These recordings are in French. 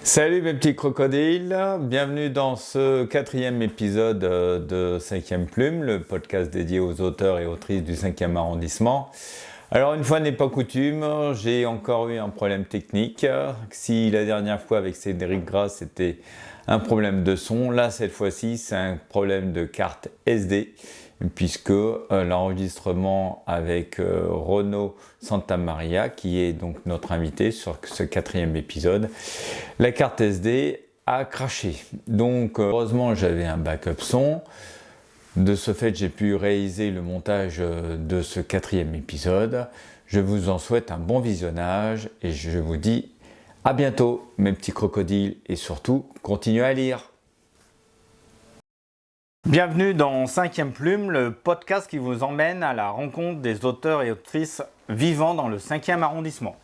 Salut mes petits crocodiles, bienvenue dans ce quatrième épisode de 5e Plume, le podcast dédié aux auteurs et autrices du 5e arrondissement. Alors une fois n'est pas coutume, j'ai encore eu un problème technique. Si la dernière fois avec Cédric Grasse c'était un problème de son, là cette fois-ci c'est un problème de carte SD, puisque l'enregistrement avec Renaud Santamaria, qui est donc notre invité sur ce quatrième épisode, la carte SD a craché. Donc heureusement j'avais un backup son. De ce fait, j'ai pu réaliser le montage de ce quatrième épisode. Je vous en souhaite un bon visionnage et je vous dis à bientôt mes petits crocodiles et surtout, continuez à lire. Bienvenue dans 5e Plume, le podcast qui vous emmène à la rencontre des auteurs et autrices vivant dans le 5e arrondissement.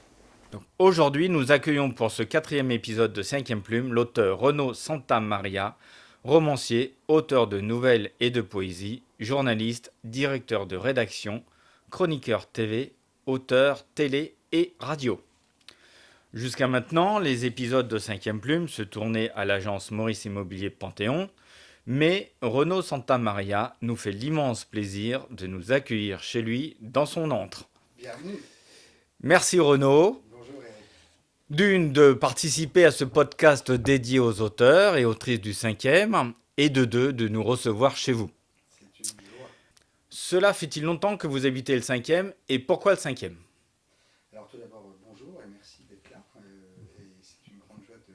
Aujourd'hui, nous accueillons pour ce quatrième épisode de 5e Plume l'auteur Renaud Santamaria, romancier, auteur de nouvelles et de poésie, journaliste, directeur de rédaction, chroniqueur TV, auteur télé et radio. Jusqu'à maintenant, les épisodes de 5e Plume se tournaient à l'agence Maurice Immobilier Panthéon, mais Renaud Santamaria nous fait l'immense plaisir de nous accueillir chez lui dans son antre. Bienvenue. Merci Renaud. Bonjour Eric. D'une, de participer à ce podcast dédié aux auteurs et autrices du 5e, et de deux, de nous recevoir chez vous. C'est une joie. Cela fait-il longtemps que vous habitez le 5e, et pourquoi le 5e ? Alors tout d'abord, bonjour et merci d'être là. Et c'est une grande joie de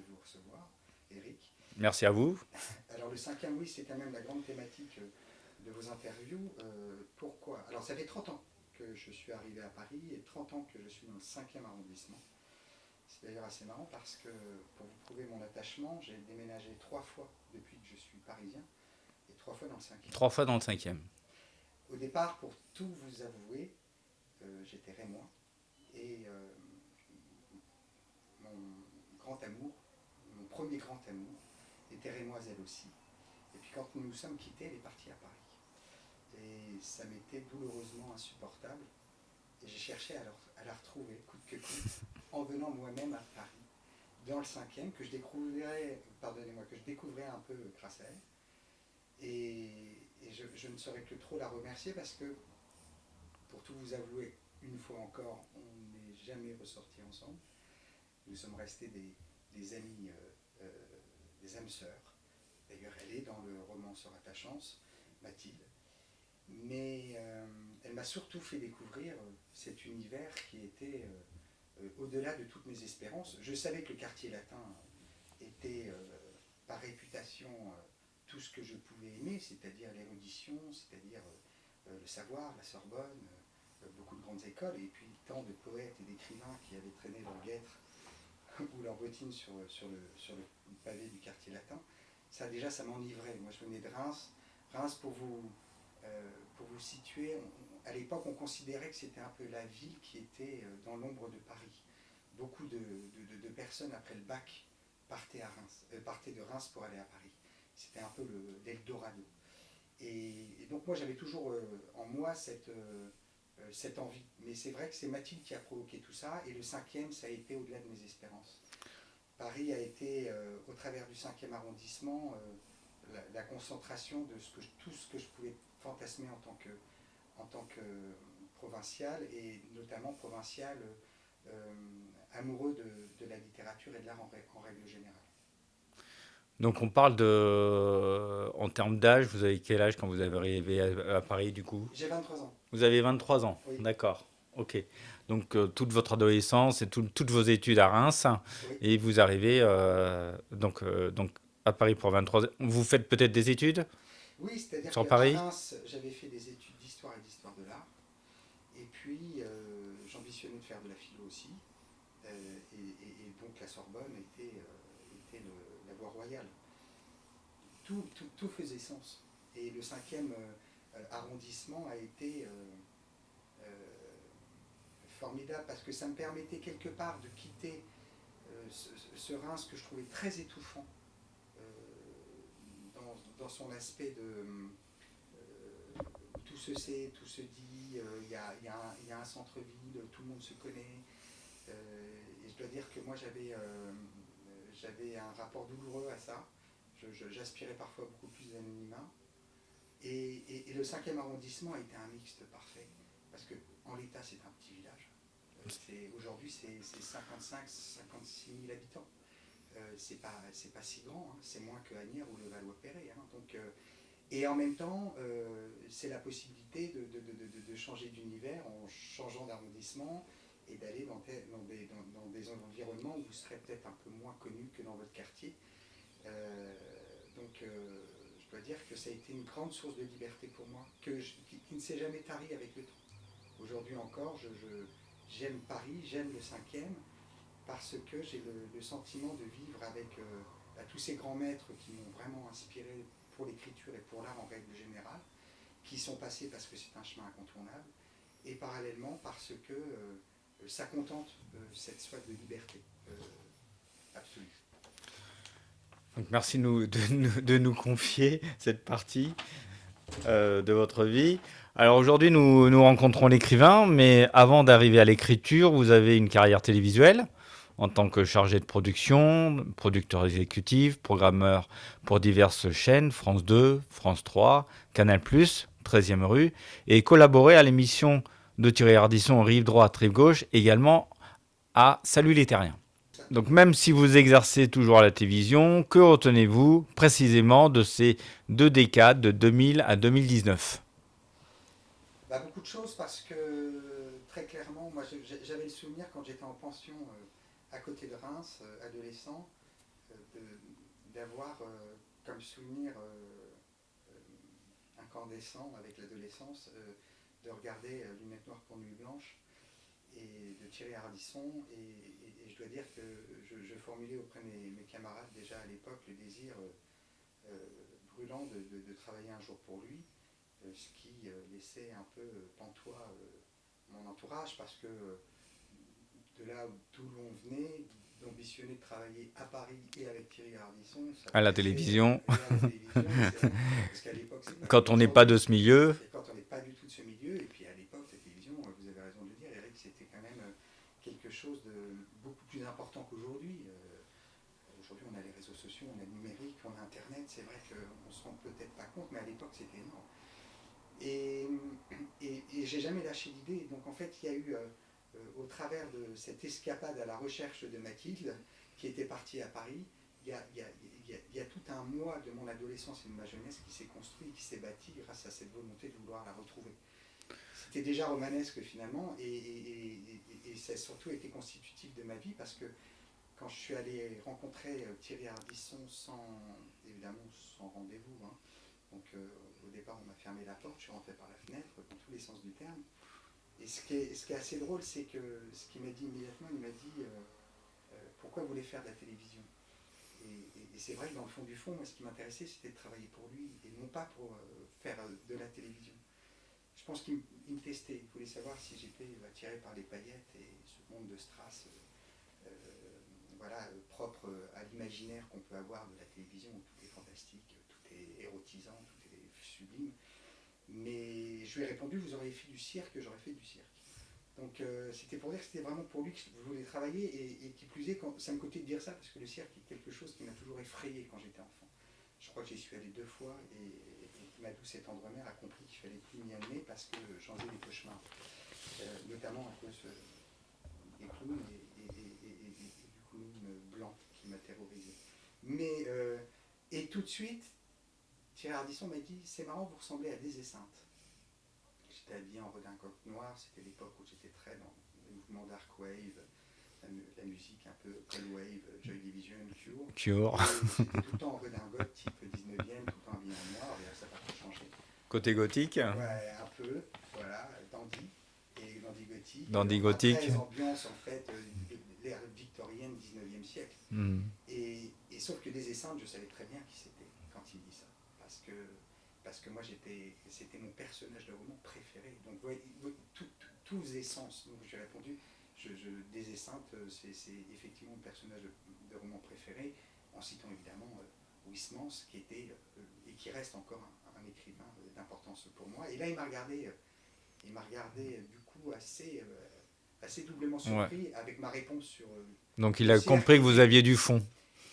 vous recevoir, Eric. Merci à vous. Alors le 5e, oui, c'est quand même la grande thématique de vos interviews. Pourquoi ? Alors ça fait 30 ans que je suis arrivé à Paris et 30 ans que je suis dans le 5e arrondissement. C'est d'ailleurs assez marrant parce que pour vous prouver mon attachement, j'ai déménagé 3 fois depuis que je suis parisien et 3 fois dans le 5e. 3 fois dans le 5e. Au départ, pour tout vous avouer, j'étais rémois et mon grand amour, mon premier grand amour, était rémoiselle aussi. Et puis quand nous nous sommes quittés, elle est partie à Paris. Et ça m'était douloureusement insupportable. Et j'ai cherché à la retrouver, coûte que coûte, en venant moi-même à Paris, dans le 5e, que je découvrais un peu grâce à elle. Et je ne saurais que trop la remercier parce que, pour tout vous avouer, une fois encore, on n'est jamais ressortis ensemble. Nous sommes restés des amis, des âmes sœurs. D'ailleurs, elle est dans le roman Sœur attachance, Mathilde. Mais elle m'a surtout fait découvrir cet univers qui était au-delà de toutes mes espérances. Je savais que le quartier latin était par réputation tout ce que je pouvais aimer, c'est-à-dire l'érudition, c'est-à-dire le savoir, la Sorbonne, beaucoup de grandes écoles, et puis tant de poètes et d'écrivains qui avaient traîné leur guêtre ou leur bottine sur le pavé du quartier latin. Ça déjà, ça m'enivrait. Moi, je venais de Reims. Reims, pour vous situer, à l'époque, on considérait que c'était un peu la ville qui était dans l'ombre de Paris. Beaucoup de personnes, après le bac, partaient de Reims pour aller à Paris. C'était un peu l'Eldorado. Et donc, moi, j'avais toujours en moi cette envie. Mais c'est vrai que c'est Mathilde qui a provoqué tout ça, et le 5e, ça a été au-delà de mes espérances. Paris a été, au travers du 5e arrondissement, la concentration de tout ce que je pouvais fantasmer en tant que provincial, et notamment provincial amoureux de la littérature et de l'art en règle générale. Donc on parle de... En termes d'âge, vous avez quel âge quand vous avez arrivé à Paris du coup ? J'ai 23 ans. Vous avez 23 ans, Oui. D'accord. Ok. Donc toute votre adolescence et toutes vos études à Reims, Oui. et vous arrivez donc à Paris pour 23 ans. Vous faites peut-être des études Oui, c'est-à-dire sur qu'à Paris ? Reims, j'avais fait des études d'histoire et d'histoire de l'art. Et puis, j'ambitionnais de faire de la philo aussi. Et donc, la Sorbonne était la voie royale. Tout faisait sens. Et le 5e arrondissement a été formidable parce que ça me permettait quelque part de quitter ce Reims que je trouvais très étouffant dans son aspect de tout se sait, tout se dit, il y a un centre-ville, tout le monde se connaît. Et je dois dire que moi J'avais un rapport douloureux à ça. J'aspirais parfois beaucoup plus d'anonymat. Et le 5e arrondissement a été un mixte parfait. Parce qu'en l'état, c'est un petit village. Aujourd'hui, c'est 55-56 000 habitants. C'est pas si grand, hein. C'est moins que Asnières ou le Valois-Perret. Hein. Et en même temps, c'est la possibilité de changer d'univers en changeant d'arrondissement et d'aller dans des environnements où vous serez peut-être un peu moins connu que dans votre quartier. Je dois dire que ça a été une grande source de liberté pour moi, qui ne s'est jamais tarie avec le temps. Aujourd'hui encore, j'aime Paris, j'aime le 5e, parce que j'ai le sentiment de vivre avec tous ces grands maîtres qui m'ont vraiment inspiré pour l'écriture et pour l'art en règle générale, qui sont passés parce que c'est un chemin incontournable, et parallèlement parce que ça contente cette soif de liberté absolue. Donc merci de nous confier cette partie de votre vie. Alors aujourd'hui, nous rencontrons l'écrivain, mais avant d'arriver à l'écriture, vous avez une carrière télévisuelle en tant que chargé de production, producteur exécutif, programmeur pour diverses chaînes, France 2, France 3, Canal+, 13e rue, et collaboré à l'émission de Thierry Ardisson Rive droite, Rive gauche, également à Salut les Terriens. Donc même si vous exercez toujours à la télévision, que retenez-vous précisément de ces 2 décades de 2000 à 2019 ? Beaucoup de choses, parce que très clairement, moi j'avais le souvenir quand j'étais en pension à côté de Reims, adolescent, d'avoir comme souvenir incandescent avec l'adolescence, de regarder Lunettes noires pour Nuit blanche et de Thierry Ardisson, et je dois dire que je formulais auprès de mes camarades déjà à l'époque le désir brûlant de travailler un jour pour lui, ce qui laissait un peu pantois mon entourage, parce que de là d'où l'on venait, d'ambitionner de travailler à Paris et avec Thierry Ardisson, à la télévision, parce qu'à l'époque, quand on n'est pas de ce milieu. Quand on n'est pas du tout de ce milieu, et puis à l'époque, la télévision, vous avez raison de le dire, Eric, c'était quand même quelque chose de beaucoup plus important qu'aujourd'hui. Aujourd'hui, on a les réseaux sociaux, on a le numérique, on a Internet, c'est vrai qu'on ne se rend peut-être pas compte, mais à l'époque, c'était énorme. Et j'ai jamais lâché l'idée. Donc en fait, il y a eu, au travers de cette escapade à la recherche de Mathilde, qui était partie à Paris, il y a tout un mois de mon adolescence et de ma jeunesse qui s'est construit, qui s'est bâti grâce à cette volonté de vouloir la retrouver. C'était déjà romanesque finalement, et ça a surtout été constitutif de ma vie, parce que quand je suis allé rencontrer Thierry Ardisson évidemment sans rendez-vous, hein, donc au départ on m'a fermé la porte, je suis rentré par la fenêtre dans tous les sens du terme. Et ce qui est assez drôle, c'est que ce qu'il m'a dit immédiatement, il m'a dit pourquoi vous voulez faire de la télévision. Et c'est vrai que dans le fond du fond, moi ce qui m'intéressait, c'était de travailler pour lui, et non pas pour faire de la télévision. Je pense qu'il me testait, il voulait savoir si j'étais attiré par les paillettes et ce monde de strass propre à l'imaginaire qu'on peut avoir de la télévision, où tout est fantastique, tout est érotisant, tout est sublime. Mais je lui ai répondu, vous auriez fait du cirque, j'aurais fait du cirque. Donc c'était pour dire que c'était vraiment pour lui que je voulais travailler, et qui plus est, ça me coûtait de dire ça, parce que le cirque est quelque chose qui m'a toujours effrayé quand j'étais enfant. Je crois que j'y suis allé 2 fois, et ma douce et tendre mère a compris qu'il fallait plus m'y amener, parce que j'en faisais des cauchemars, notamment à cause des clowns et du clown blanc qui m'a terrorisé. Mais, et tout de suite, Thierry Ardisson m'a dit, c'est marrant, vous ressemblez à des Esseintes. J'étais habillé en redingote noire, c'était l'époque où j'étais très dans le mouvement Dark Wave, la musique un peu Cold Wave, Joy Division, Cure. J'étais tout le temps en redingote, type 19e, tout le temps habillé en noir, et ça n'a pas changé. Côté gothique. Ouais, un peu, voilà, dandy, et dandy gothique. Dandy gothique. Très ambiance, en fait, l'ère victorienne, 19e siècle. Mm. Et sauf que des Esseintes, je savais très bien qui c'était quand il dit ça. Parce que moi, c'était mon personnage de roman préféré. Donc, tous les sens. Donc, j'ai répondu, des Esseintes, c'est effectivement mon personnage de roman préféré, en citant évidemment Huysmans, qui était, et qui reste encore un écrivain d'importance pour moi. Et là, il m'a regardé du coup assez doublement surpris, ouais, avec ma réponse sur... Donc, il a compris que vous aviez du fond.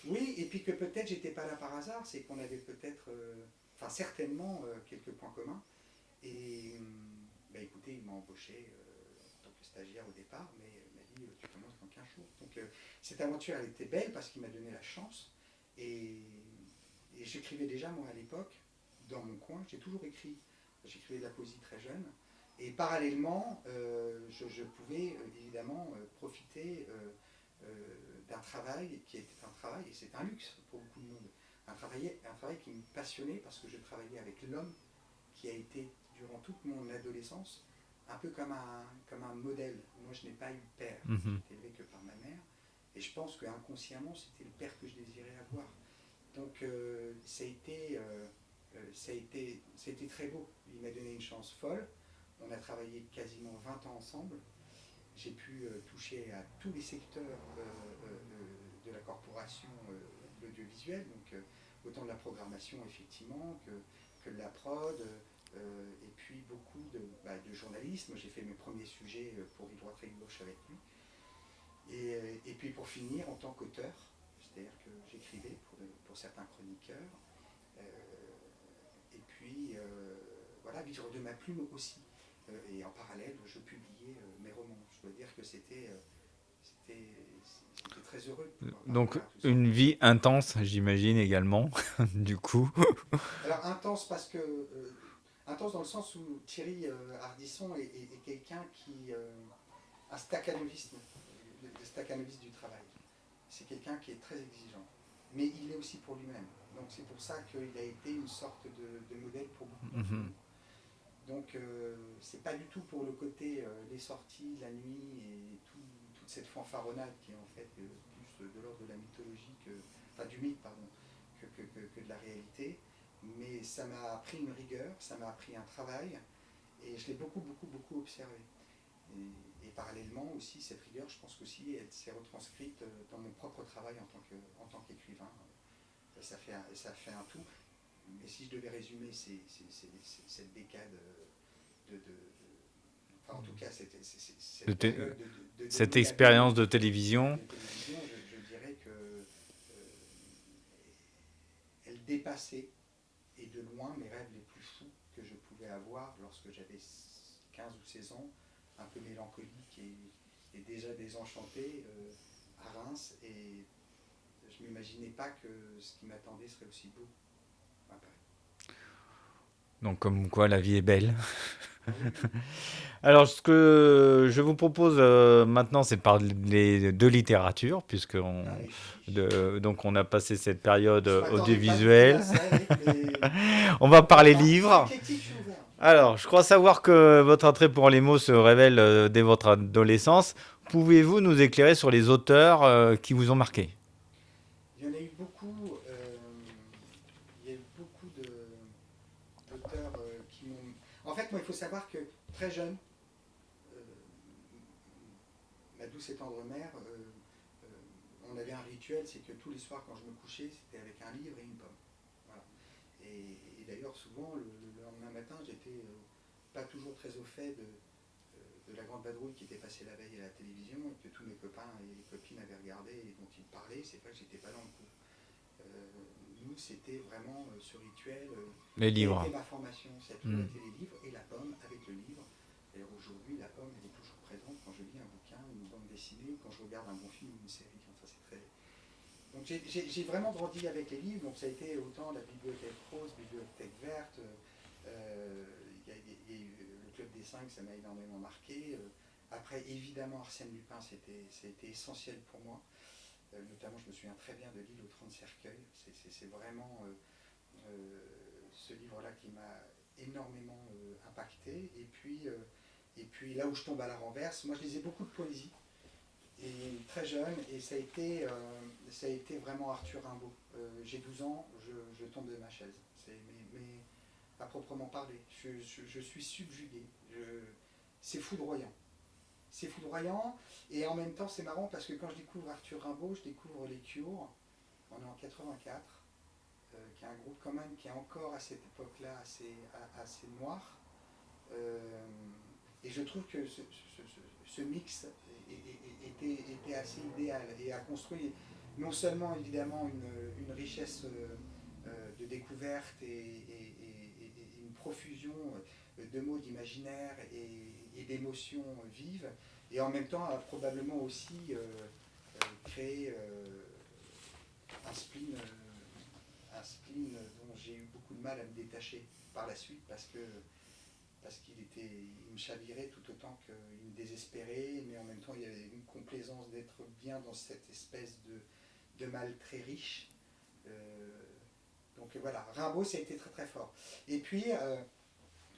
Oui, et puis que peut-être j'étais pas là par hasard, c'est qu'on avait peut-être, enfin certainement quelques points communs. Et bah, écoutez, il m'a embauché en tant que stagiaire au départ, mais il m'a dit tu commences dans 15 jours. Donc cette aventure elle était belle parce qu'il m'a donné la chance. Et, et j'écrivais déjà moi à l'époque, dans mon coin, j'ai toujours écrit. J'écrivais de la poésie très jeune. Et parallèlement, je pouvais évidemment profiter d'un travail qui était un travail, et c'est un luxe pour beaucoup de monde, un travail qui me passionnait parce que je travaillais avec l'homme qui a été durant toute mon adolescence un peu comme un modèle. Moi je n'ai pas eu de père, Mhm. j'étais élevé que par ma mère, et je pense qu'inconsciemment c'était le père que je désirais avoir. Donc ça a été très beau. Il m'a donné une chance folle. On a travaillé quasiment 20 ans ensemble. J'ai pu toucher à tous les secteurs de la corporation de l'audiovisuel, donc autant de la programmation effectivement que de la prod, et puis beaucoup de journalisme. J'ai fait mes premiers sujets pour Il droite et gauche avec lui. Et puis pour finir, en tant qu'auteur, c'est-à-dire que j'écrivais pour certains chroniqueurs, et puis voilà, vivre de ma plume aussi. Et en parallèle, je publiais mes romans. Je dois dire que c'était très heureux de pouvoir Donc, parvenir à tout ça. une vie intense, j'imagine également, du coup. Alors intense parce que intense dans le sens où Thierry Ardisson est quelqu'un qui un staccanoviste, le staccanoviste du travail. C'est quelqu'un qui est très exigeant, mais il est aussi pour lui-même. Donc c'est pour ça qu'il a été une sorte de modèle pour beaucoup d'entre Mhm. nous. Donc c'est pas du tout pour le côté les sorties, la nuit et toute cette fanfaronnade qui est en fait plus de l'ordre de la mythologie, enfin du mythe pardon, que de la réalité. Mais ça m'a appris une rigueur, ça m'a appris un travail et je l'ai beaucoup observé. Et parallèlement aussi, cette rigueur, je pense qu'aussi elle s'est retranscrite dans mon propre travail en tant qu'écrivain. Ça fait un tout. Mais si je devais résumer cette décade enfin en tout cas De cette période de cette demi-adulte expérience de télévision. de télévision, je dirais que elle dépassait et de loin mes rêves les plus fous que je pouvais avoir lorsque j'avais 15 ou 16 ans, un peu mélancolique et déjà désenchanté à Reims. Et je ne m'imaginais pas que ce qui m'attendait serait aussi beau après. Donc, comme quoi la vie est belle. Ah oui, oui. Alors, ce que je vous propose maintenant, c'est de parler de littérature, Allez. donc on a passé cette période Je ne m'attendais pas du tout à audiovisuelle. ça, Eric, mais On va pourquoi parler pas. Je suis livres. éclectique, je suis ouvert. Alors, je crois savoir que votre attrait pour les mots se révèle dès votre adolescence. Pouvez-vous nous éclairer sur les auteurs qui vous ont marqué? Il y en a eu beaucoup. Il y a eu beaucoup d'auteurs qui m'ont. En fait, moi, il faut savoir que très jeune, euh, ma douce et tendre mère, on avait un rituel, c'est que tous les soirs, quand je me couchais, c'était avec un livre et une pomme. Voilà. Et d'ailleurs, souvent, le lendemain matin, j'étais pas toujours très au fait de la grande vadrouille qui était passée la veille à la télévision et que tous mes copains et copines avaient regardé et dont ils parlaient. C'est vrai que j'étais pas dans le coup. Nous, c'était vraiment ce rituel Les qui a livres. été ma formation. Ça a toujours été les livres et la pomme avec le livre. D'ailleurs, aujourd'hui, la pomme, elle est toujours présente quand je lis un bouquin, une bande dessinée, ou quand je regarde un bon film ou une série. Enfin, c'est très. Donc, j'ai vraiment grandi avec les livres. Donc, ça a été autant la bibliothèque rose, bibliothèque verte. Il y a eu le Club des 5, ça m'a énormément marqué. Après, évidemment, Arsène Lupin, ça a été essentiel pour moi. Notamment, je me souviens très bien de l'île aux 30 cercueils. C'est vraiment ce livre-là qui m'a énormément impacté. Et puis là où je tombe à la renverse, moi je lisais beaucoup de poésie, et très jeune, et ça a été vraiment Arthur Rimbaud. J'ai 12 ans, je tombe de ma chaise. Mais à proprement parler, je suis subjugué. C'est foudroyant. C'est foudroyant, et en même temps c'est marrant parce que quand je découvre Arthur Rimbaud, je découvre les Cure. On est en 84, qui est un groupe quand même qui est encore à cette époque-là assez noir. Et je trouve que ce mix était assez idéal et a construit non seulement évidemment une richesse de découvertes et une profusion de mots, d'imaginaire et d'émotions vives, et en même temps a probablement aussi créé un spleen dont j'ai eu beaucoup de mal à me détacher par la suite parce il me chavirait tout autant qu'il me désespérait, mais en même temps il y avait une complaisance d'être bien dans cette espèce de mal très riche. Donc voilà, Rimbaud, ça a été très très fort. Et puis,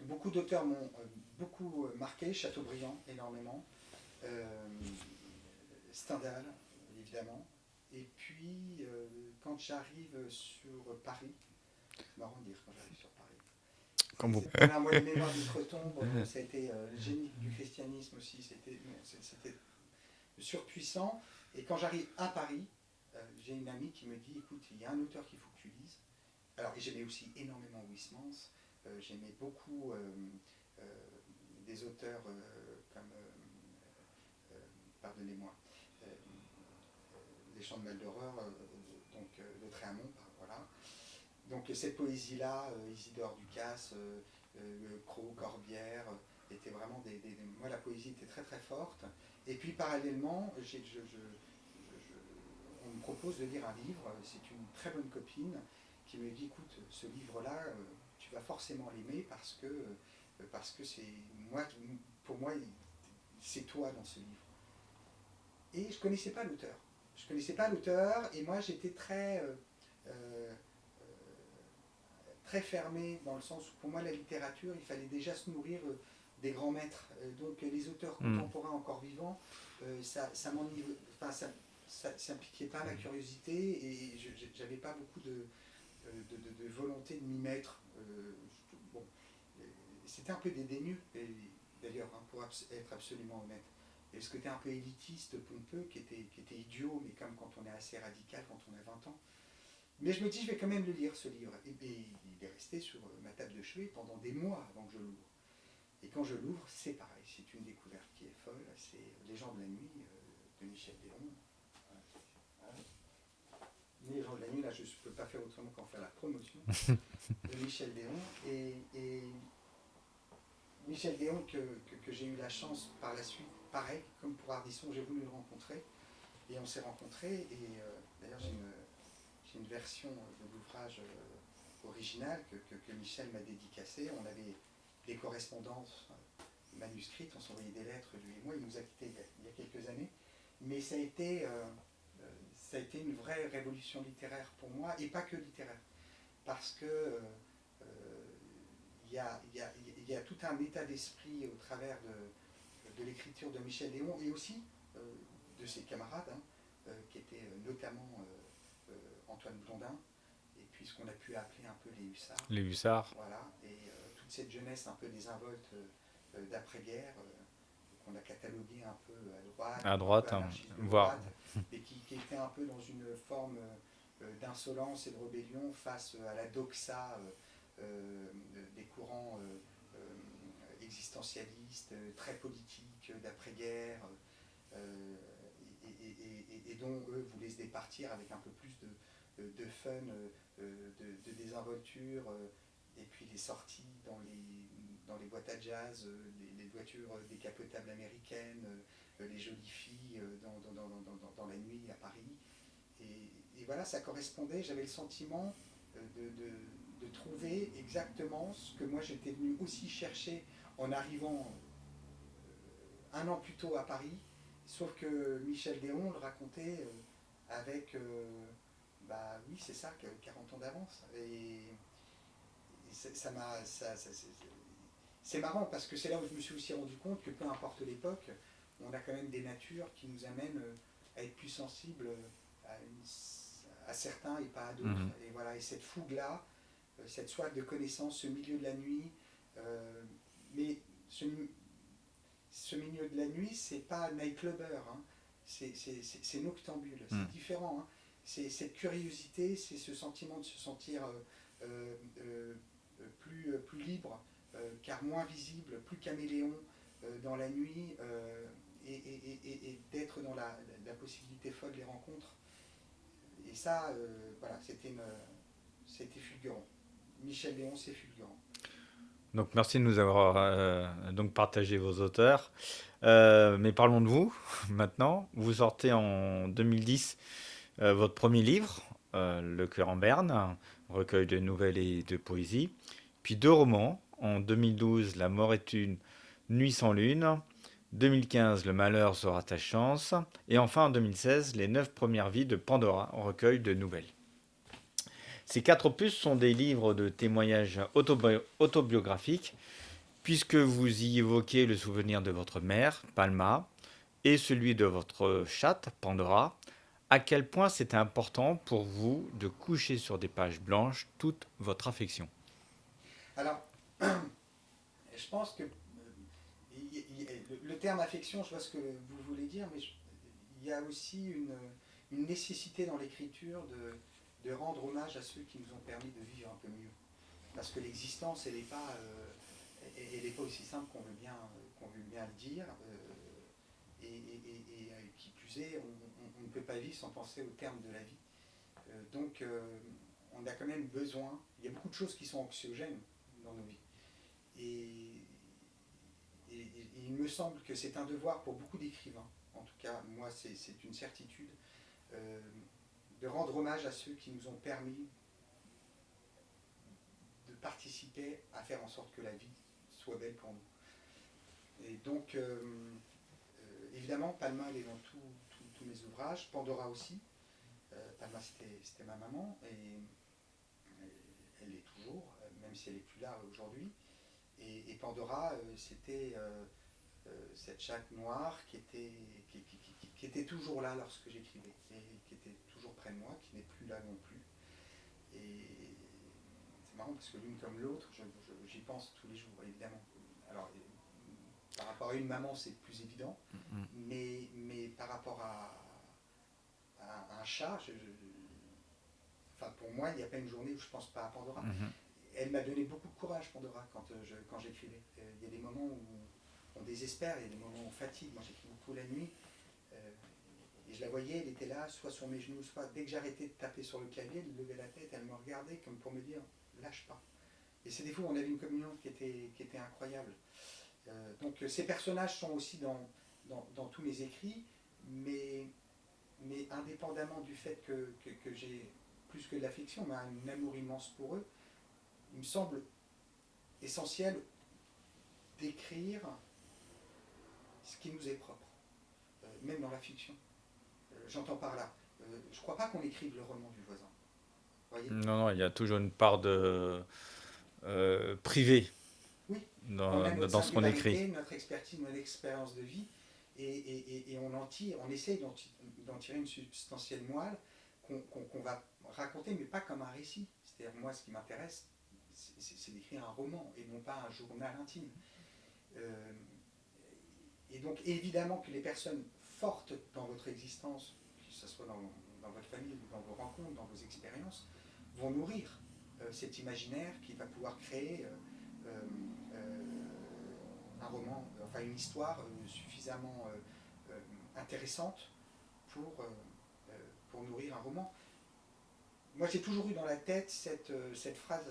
beaucoup d'auteurs m'ont beaucoup marqué, Chateaubriand énormément, Stendhal évidemment. Et puis, quand j'arrive sur Paris, c'est marrant de dire quand j'arrive sur Paris. Comme vous. Voilà, moi, les mémoires d'outre-tombe, ça a été le génie du christianisme aussi, c'était surpuissant. Et quand j'arrive à Paris, j'ai une amie qui me dit, écoute, il y a un auteur qu'il faut que tu lises. Alors, j'aimais aussi énormément Huysmans, j'aimais beaucoup des auteurs comme, pardonnez-moi, Les Chants de Maldoror, donc de Tréamont, voilà. Donc cette poésie-là, Isidore Ducasse, Cros, Corbière, étaient vraiment moi, la poésie était très très forte. Et puis parallèlement, on me propose de lire un livre, c'est une très bonne copine qui me dit, écoute, ce livre-là, tu vas forcément l'aimer parce que c'est moi, pour moi, c'est toi dans ce livre. Et je ne connaissais pas l'auteur. Et moi j'étais très fermé dans le sens où pour moi la littérature, il fallait déjà se nourrir des grands maîtres. Donc les auteurs contemporains encore vivants, ça ne piquait pas ma curiosité et je n'avais pas beaucoup de volonté de m'y mettre. Bon, c'était un peu dédaigneux, d'ailleurs, hein, pour être absolument honnête. Et ce côté un peu élitiste, pompeux, qui était idiot, mais comme quand on est assez radical, quand on a 20 ans. Mais je me dis, je vais quand même le lire, ce livre. Et il est resté sur ma table de chevet pendant des mois avant que je l'ouvre. Et quand je l'ouvre, c'est pareil, c'est une découverte qui est folle. C'est Les gens de la nuit de Michel Déon. Les gens de la nuit, là, je ne peux pas faire autrement qu'en faire la promotion de Michel Déon. Et Michel Déon, que j'ai eu la chance par la suite, pareil, comme pour Ardisson, j'ai voulu le rencontrer. Et on s'est rencontrés. Et d'ailleurs, j'ai une version de l'ouvrage original que Michel m'a dédicacé. On avait des correspondances manuscrites, on s'envoyait des lettres, lui et moi. Il nous a quittés il y a quelques années. Mais ça a été une vraie révolution littéraire pour moi, et pas que littéraire. Parce que il y a tout un état d'esprit au travers de l'écriture de Michel Déon et aussi de ses camarades, hein, qui étaient notamment Antoine Blondin, et puis ce qu'on a pu appeler un peu les hussards. Les hussards. Voilà, et toute cette jeunesse un peu désinvolte d'après-guerre, qu'on a catalogué un peu à droite, voire. Et qui était un peu dans une forme d'insolence et de rébellion face à la doxa des courants existentialistes, très politiques, d'après-guerre, et dont eux voulaient se départir avec un peu plus de fun, de désinvolture, et puis les sorties dans les boîtes à jazz, les voitures décapotables américaines, les jolies filles dans la nuit à Paris. Et voilà, ça correspondait, j'avais le sentiment de trouver exactement ce que moi j'étais venu aussi chercher en arrivant un an plus tôt à Paris, sauf que Michel Déon le racontait avec, oui c'est ça, 40 ans d'avance. Et c'est marrant parce que c'est là où je me suis aussi rendu compte que peu importe l'époque, on a quand même des natures qui nous amènent à être plus sensibles à certains et pas à d'autres. Et voilà, et cette fougue-là, cette soif de connaissance, ce milieu de la nuit, mais ce milieu de la nuit, c'est pas nightclubber, hein. C'est noctambule, c'est différent. Hein. C'est cette curiosité, c'est ce sentiment de se sentir plus libre, car moins visible, plus caméléon dans la nuit, et d'être dans la possibilité folle des rencontres. Et ça, voilà, c'était fulgurant. Michel Léon, c'est fulgurant. Donc merci de nous avoir donc partagé vos auteurs. Mais parlons de vous maintenant. Vous sortez en 2010 votre premier livre, Le Cœur en berne, recueil de nouvelles et de poésie. Puis deux romans. En 2012, La mort est une nuit sans lune. 2015, Le malheur sera ta chance. Et enfin en 2016, Les 9 premières vies de Pandora, recueil de nouvelles. Ces quatre opus sont des livres de témoignages autobiographiques, puisque vous y évoquez le souvenir de votre mère, Palma, et celui de votre chatte, Pandora. À quel point c'était important pour vous de coucher sur des pages blanches toute votre affection? Alors, je pense que le terme affection, je vois ce que vous voulez dire, mais il y a aussi une nécessité dans l'écriture de rendre hommage à ceux qui nous ont permis de vivre un peu mieux. Parce que l'existence, elle n'est pas, aussi simple qu'on veut bien le dire. Qui plus est, on ne peut pas vivre sans penser au terme de la vie. Donc, on a quand même besoin. Il y a beaucoup de choses qui sont anxiogènes dans nos vies. Et il me semble que c'est un devoir pour beaucoup d'écrivains, en tout cas, moi, c'est une certitude, de rendre hommage à ceux qui nous ont permis de participer à faire en sorte que la vie soit belle pour nous. Et donc, évidemment, Palma, elle est dans tous mes ouvrages, Pandora aussi. Palma, c'était ma maman, et elle l'est toujours, même si elle n'est plus là aujourd'hui. Et Pandora, c'était cette chatte noire qui était toujours là lorsque j'écrivais, et qui était toujours près de moi, qui n'est plus là non plus. Et c'est marrant parce que l'une comme l'autre, j'y pense tous les jours, évidemment. Alors, par rapport à une maman, c'est plus évident, mais par rapport à un chat, enfin, pour moi, il n'y a pas une journée où je ne pense pas à Pandora. Elle m'a donné beaucoup de courage, Pandora, quand j'écrivais. Il y a des moments où on désespère, il y a des moments où on fatigue. Moi, j'écris beaucoup la nuit. Et je la voyais, elle était là, soit sur mes genoux, soit dès que j'arrêtais de taper sur le clavier, elle levait la tête, elle me regardait comme pour me dire lâche pas. Et c'est des fois où on avait une communion qui était incroyable. Donc ces personnages sont aussi dans tous mes écrits, mais indépendamment du fait que j'ai plus que de l'affection, mais un amour immense pour eux, il me semble essentiel d'écrire ce qui nous est propre, même dans la fiction. J'entends par là, je ne crois pas qu'on écrive le roman du voisin. Voyez ? Non, non, il y a toujours une part de privé Oui, on a notre dans ce qu'on écrit. singularité, notre expertise, notre expérience de vie, et on essaye d'en tirer une substantielle moelle qu'on va raconter, mais pas comme un récit. C'est-à-dire, moi, ce qui m'intéresse, c'est d'écrire un roman et non pas un journal intime. Et donc, évidemment que les personnes fortes dans votre existence, que ce soit dans votre famille, dans vos rencontres, dans vos expériences, vont nourrir cet imaginaire qui va pouvoir créer un roman, enfin une histoire suffisamment intéressante pour nourrir un roman. Moi, j'ai toujours eu dans la tête cette phrase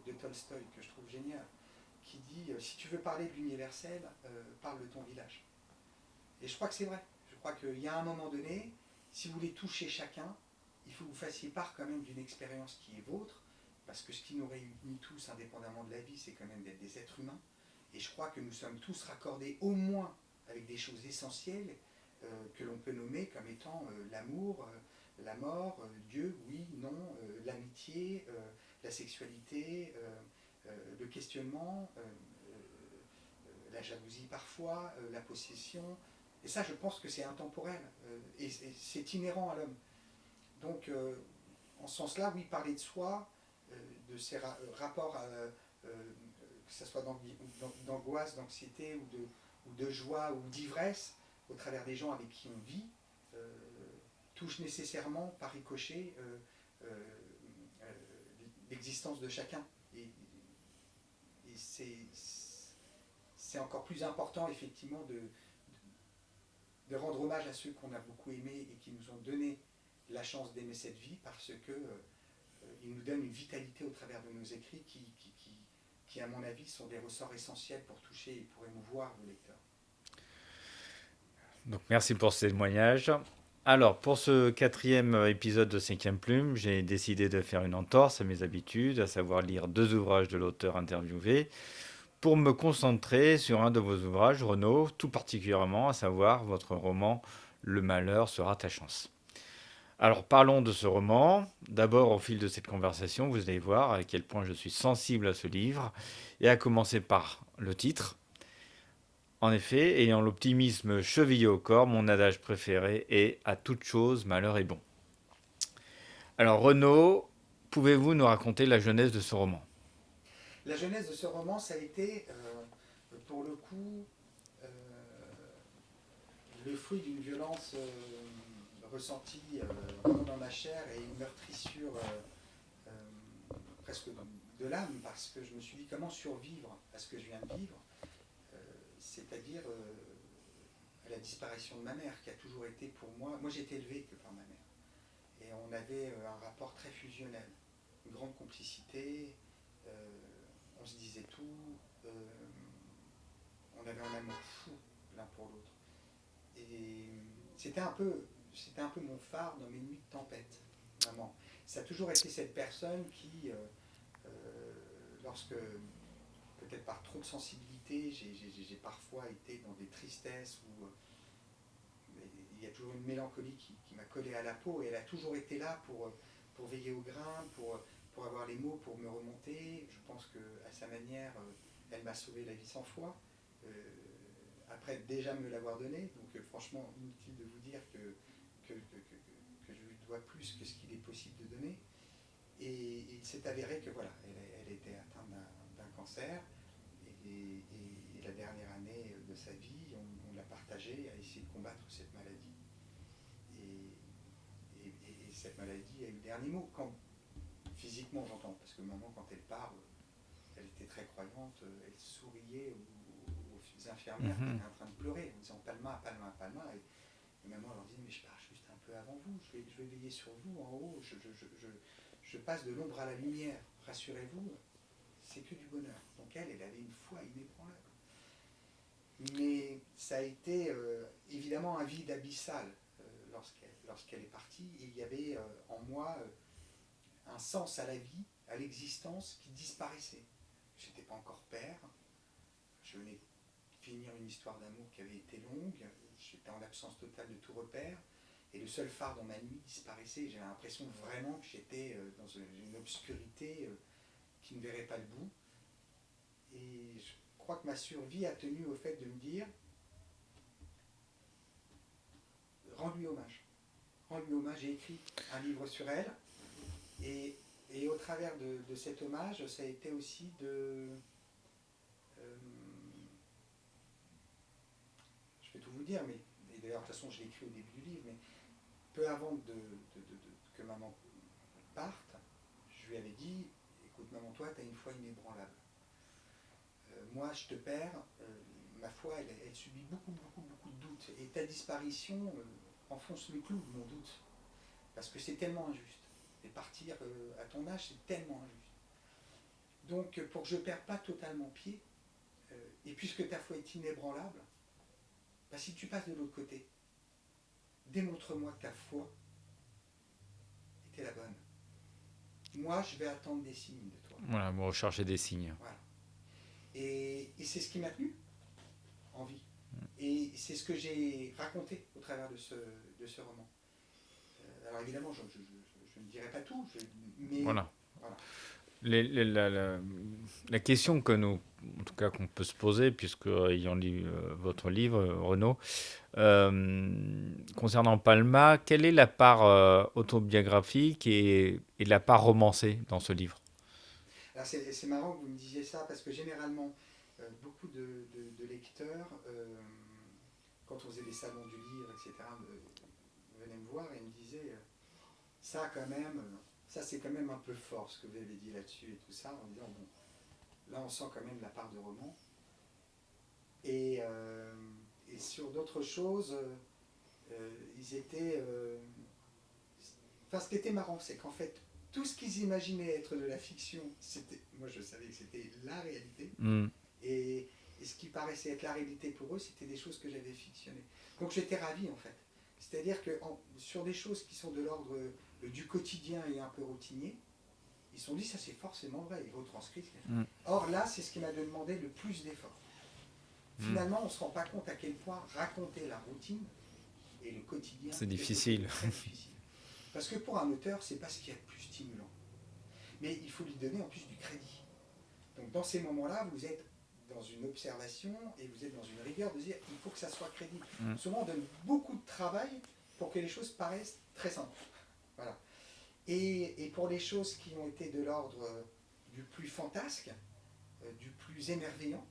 de Tolstoï que je trouve géniale, qui dit si tu veux parler de l'universel, parle de ton village. Et je crois que c'est vrai. Je crois qu'il y a un moment donné, si vous voulez toucher chacun, il faut que vous fassiez part quand même d'une expérience qui est vôtre, parce que ce qui nous réunit tous, indépendamment de la vie, c'est quand même d'être des êtres humains. Et je crois que nous sommes tous raccordés au moins avec des choses essentielles que l'on peut nommer comme étant l'amour, la mort, Dieu, oui, non, l'amitié, la sexualité, le questionnement, la jalousie parfois, la possession. Et ça, je pense que c'est intemporel et c'est inhérent à l'homme. Donc, en ce sens-là, oui, parler de soi, de ses rapports, que ce soit d'angoisse, d'anxiété ou de joie ou d'ivresse, au travers des gens avec qui on vit, touche nécessairement par ricochet l'existence de chacun. Et c'est encore plus important, effectivement, de rendre hommage à ceux qu'on a beaucoup aimés et qui nous ont donné la chance d'aimer cette vie parce que il nous donne une vitalité au travers de nos écrits qui, à mon avis, sont des ressorts essentiels pour toucher et pour émouvoir le lecteur. Donc merci pour ces témoignages. Alors, pour ce 4e épisode de 5e Plume, j'ai décidé de faire une entorse à mes habitudes, à savoir lire 2 ouvrages de l'auteur interviewé, pour me concentrer sur un de vos ouvrages, Renaud, tout particulièrement, à savoir votre roman Le malheur sera ta chance. Alors parlons de ce roman. D'abord, au fil de cette conversation, vous allez voir à quel point je suis sensible à ce livre, et à commencer par le titre. En effet, ayant l'optimisme chevillé au corps, mon adage préféré est « à toute chose, malheur est bon ». Alors Renaud, pouvez-vous nous raconter la genèse de ce roman? La genèse de ce roman, ça a été, pour le coup, le fruit d'une violence ressentie dans ma chair et une meurtrissure presque de l'âme, parce que je me suis dit comment survivre à ce que je viens de vivre, c'est-à-dire à la disparition de ma mère, qui a toujours été pour moi... Moi, j'ai été élevé que par ma mère. Et on avait un rapport très fusionnel, une grande complicité, on se disait tout, on avait un amour fou l'un pour l'autre. Et c'était un peu mon phare dans mes nuits de tempête, vraiment. Ça a toujours été cette personne qui, lorsque, peut-être par trop de sensibilité, j'ai parfois été dans des tristesses où il y a toujours une mélancolie qui m'a collé à la peau, et elle a toujours été là pour veiller au grain, pour avoir les mots, pour me remonter. Je pense qu'à sa manière, elle m'a sauvé la vie 100 fois. Après déjà me l'avoir donné, donc franchement, inutile de vous dire que je lui dois plus que ce qu'il est possible de donner. Et il s'est avéré que voilà, elle était atteinte d'un cancer, et la dernière année de sa vie, on l'a partagée à essayer de combattre cette maladie. Et cette maladie a eu le dernier mot, physiquement j'entends, parce que maman, quand elle parle, elle était très croyante, elle souriait aux infirmières qui étaient en train de pleurer, en disant Palma, Palma, Palma, et maman leur disait mais je pars juste un peu avant vous, je vais veiller sur vous en haut, je passe de l'ombre à la lumière, rassurez-vous, c'est que du bonheur. Donc elle avait une foi inébranlable. Mais ça a été évidemment un vide abyssal lorsqu'elle est partie, et il y avait en moi un sens à la vie, à l'existence qui disparaissait. Je n'étais pas encore père, je venais de finir une histoire d'amour qui avait été longue, j'étais en absence totale de tout repère, et le seul phare dans ma nuit disparaissait. J'avais l'impression vraiment que j'étais dans une obscurité qui ne verrait pas le bout. Et je crois que ma survie a tenu au fait de me dire rends-lui hommage. Rends-lui hommage. J'ai écrit un livre sur elle, et au travers de cet hommage, ça a été aussi de... je vais tout vous dire, mais et d'ailleurs de toute façon je l'ai écrit au début du livre, mais peu avant que maman parte, je lui avais dit écoute maman, toi tu as une foi inébranlable. Moi je te perds, ma foi elle subit beaucoup de doutes, et ta disparition enfonce le clou de mon doute, parce que c'est tellement injuste. Et partir à ton âge, c'est tellement injuste. Donc, pour que je ne perde pas totalement pied, et puisque ta foi est inébranlable, bah, si tu passes de l'autre côté, démontre-moi que ta foi était la bonne. Moi, je vais attendre des signes de toi. Voilà, vous recherchez des signes. Voilà. Et c'est ce qui m'a tenu en vie. Et c'est ce que j'ai raconté au travers de ce roman. Alors évidemment, je ne dirai pas tout, mais... Voilà. Voilà. La question que nous, en tout cas qu'on peut se poser, puisque ayant lu votre livre, Renaud, concernant Palma, quelle est la part autobiographique et la part romancée dans ce livre? Alors c'est marrant que vous me disiez ça, parce que généralement, beaucoup de lecteurs, quand on faisait des salons du livre, etc., venaient me voir et me disaient ça quand même, ça c'est quand même un peu fort ce que vous avez dit là-dessus et tout ça, en disant bon, là on sent quand même la part de roman. Et sur d'autres choses, ils étaient ce qui était marrant, c'est qu'en fait, tout ce qu'ils imaginaient être de la fiction, moi je savais que c'était la réalité. Et ce qui paraissait être la réalité pour eux, c'était des choses que j'avais fictionnées. Donc j'étais ravi en fait. C'est-à-dire que sur des choses qui sont de l'ordre du quotidien et un peu routinier, ils se sont dit ça c'est forcément vrai, ils retranscrivent. Or là, c'est ce qui m'a demandé le plus d'efforts. Finalement, on ne se rend pas compte à quel point raconter la routine et le quotidien, c'est difficile. Très difficile. Parce que pour un auteur, c'est pas ce qu'il y a de plus stimulant. Mais il faut lui donner en plus du crédit. Donc dans ces moments-là, vous êtes dans une observation et vous êtes dans une rigueur de dire il faut que ça soit crédible. Souvent, on donne beaucoup de travail pour que les choses paraissent très simples. Voilà. Et pour les choses qui ont été de l'ordre du plus fantasque, du plus émerveillant,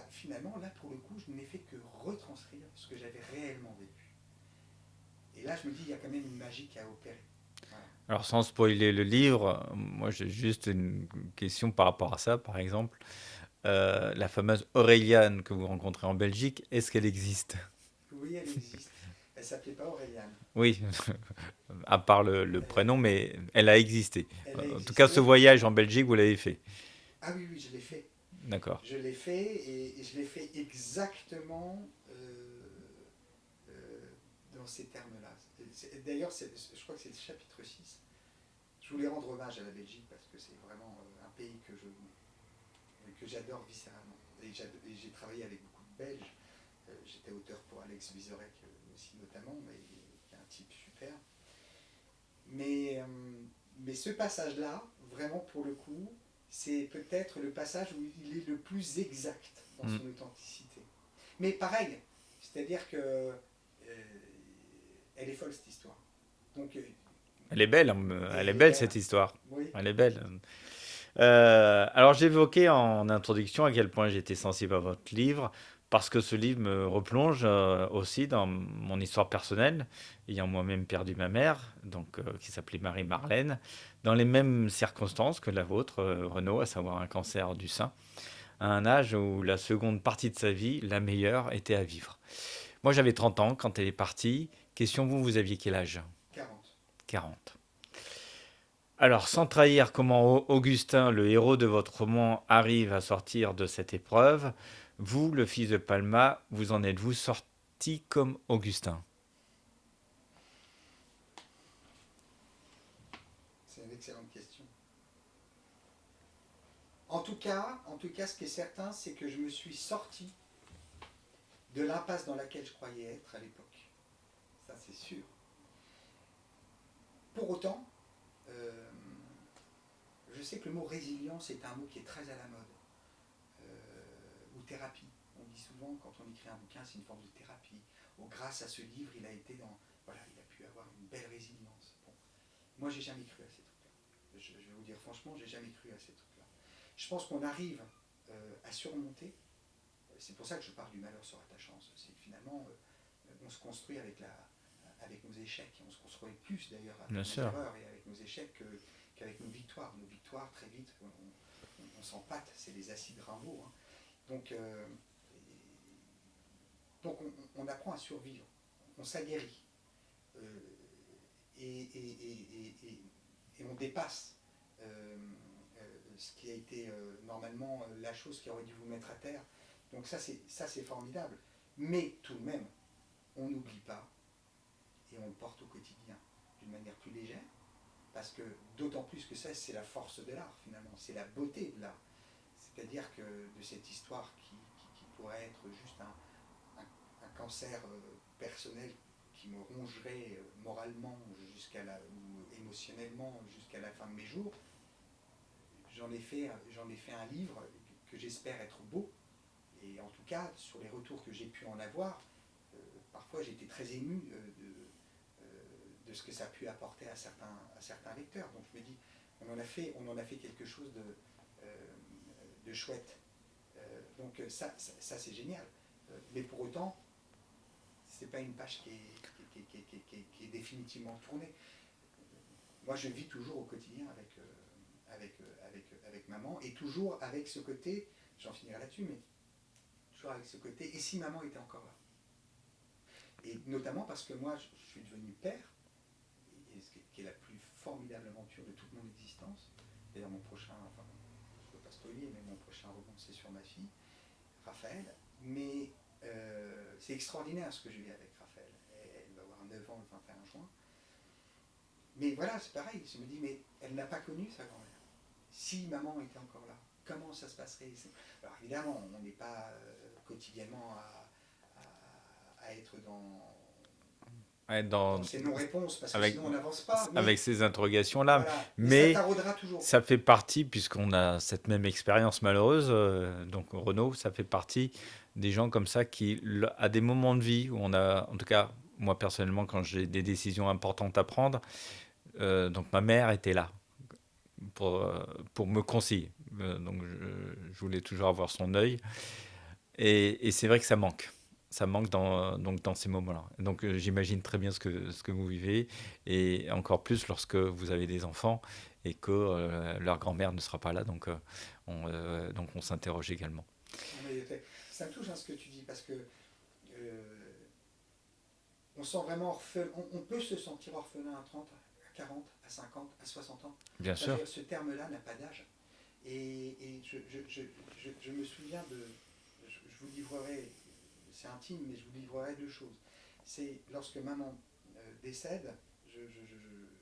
finalement, là, pour le coup, je n'ai fait que retranscrire ce que j'avais réellement vécu. Et là, je me dis, il y a quand même une magie à opérer. Voilà. Alors, sans spoiler le livre, moi, j'ai juste une question par rapport à ça, par exemple. La fameuse Auréliane que vous rencontrez en Belgique, est-ce qu'elle existe? Oui, elle existe. Elle ne s'appelait pas Auréliane. Oui, à part le prénom, mais elle a existé. Elle a En existé. tout cas, ce voyage en Belgique, vous l'avez fait. Ah oui, je l'ai fait. D'accord. Je l'ai fait et je l'ai fait exactement dans ces termes-là. D'ailleurs, je crois que c'est le chapitre 6. Je voulais rendre hommage à la Belgique parce que c'est vraiment un pays que j'adore viscéralement. Et j'ai travaillé avec beaucoup de Belges. J'étais auteur pour Alex Vizorek aussi notamment, mais qui est un type super. Mais ce passage-là, vraiment pour le coup, c'est peut-être le passage où il est le plus exact dans son authenticité. Mais pareil, c'est-à-dire que elle est folle cette histoire. Donc, Elle est belle, elle est belle cette histoire. Oui. Elle est belle. Alors j'évoquais en introduction à quel point j'étais sensible à votre livre, parce que ce livre me replonge aussi dans mon histoire personnelle, ayant moi-même perdu ma mère, donc, qui s'appelait Marie-Marlène, dans les mêmes circonstances que la vôtre, Renaud, à savoir un cancer du sein, à un âge où la seconde partie de sa vie, la meilleure, était à vivre. Moi j'avais 30 ans quand elle est partie. Question, vous aviez quel âge? 40. 40. Alors, sans trahir comment Augustin, le héros de votre roman, arrive à sortir de cette épreuve, vous, le fils de Palma, vous en êtes-vous sorti comme Augustin? C'est une excellente question. En tout cas, ce qui est certain, c'est que je me suis sorti de l'impasse dans laquelle je croyais être à l'époque. Ça, c'est sûr. Pour autant, je sais que le mot résilience est un mot qui est très à la mode. Ou thérapie. On dit souvent, quand on écrit un bouquin, c'est une forme de thérapie. Ou grâce à ce livre, il a été dans... Voilà, il a pu avoir une belle résilience. Bon. Moi, j'ai jamais cru à ces trucs-là. Je vais vous dire franchement, j'ai jamais cru à ces trucs-là. Je pense qu'on arrive à surmonter. C'est pour ça que je parle du malheur sera ta chance. C'est que finalement, on se construit avec nos échecs. On se construit plus d'ailleurs avec nos erreurs et avec nos échecs qu'avec nos victoires. Nos victoires, très vite, on s'empâte. C'est les acides Rimbaud. Hein. Donc on apprend à survivre. On s'aguerrit. Et on dépasse ce qui a été normalement la chose qui aurait dû vous mettre à terre. Donc ça c'est formidable. Mais tout de même, on n'oublie pas et on le porte au quotidien d'une manière plus légère, parce que d'autant plus que ça, c'est la force de l'art finalement, c'est la beauté de l'art. C'est-à-dire que de cette histoire qui pourrait être juste un cancer personnel qui me rongerait moralement ou émotionnellement jusqu'à la fin de mes jours, j'en ai fait un livre que j'espère être beau. Et en tout cas, sur les retours que j'ai pu en avoir, parfois j'ai été très ému de ce que ça a pu apporter à certains lecteurs. Donc je me dis, on en a fait quelque chose de chouette. Donc ça c'est génial. Mais pour autant, c'est pas une page qui est définitivement tournée. Moi, je vis toujours au quotidien avec maman, et toujours avec ce côté, j'en finirai là-dessus, mais toujours avec ce côté, et si maman était encore là? Et notamment parce que moi, je suis devenu père, qui est la plus formidable aventure de toute mon existence. D'ailleurs, mon prochain, enfin, je ne peux pas spoiler, mais mon prochain roman, c'est sur ma fille, Raphaël. Mais c'est extraordinaire ce que je vis avec Raphaël. Elle va avoir 9 ans le 21 juin. Mais voilà, c'est pareil. Je me dis, mais elle n'a pas connu sa grand-mère. Si maman était encore là, comment ça se passerait? Alors évidemment, on n'est pas quotidiennement à être dans ces non-réponses, parce que sinon on n'avance pas. Avec ces interrogations-là. Voilà, Mais ça taraudera toujours. ça fait partie, puisqu'on a cette même expérience malheureuse, donc Renaud, ça fait partie des gens comme ça qui, à des moments de vie où on a, en tout cas, moi personnellement, quand j'ai des décisions importantes à prendre, donc ma mère était là pour me conseiller. Donc je voulais toujours avoir son œil. Et c'est vrai que ça manque. Ça manque donc dans ces moments-là. Donc j'imagine très bien ce que vous vivez, et encore plus lorsque vous avez des enfants et que leur grand-mère ne sera pas là. Donc on s'interroge également. Mais ça me touche ce que tu dis, parce que on sent vraiment orphelin. On peut se sentir orphelin à 30, à 40, à 50, à 60 ans. Bien sûr. Ce terme-là n'a pas d'âge. Et je me souviens de... Je vous livrerai, c'est intime, mais je vous livrerai 2 choses. C'est lorsque maman décède,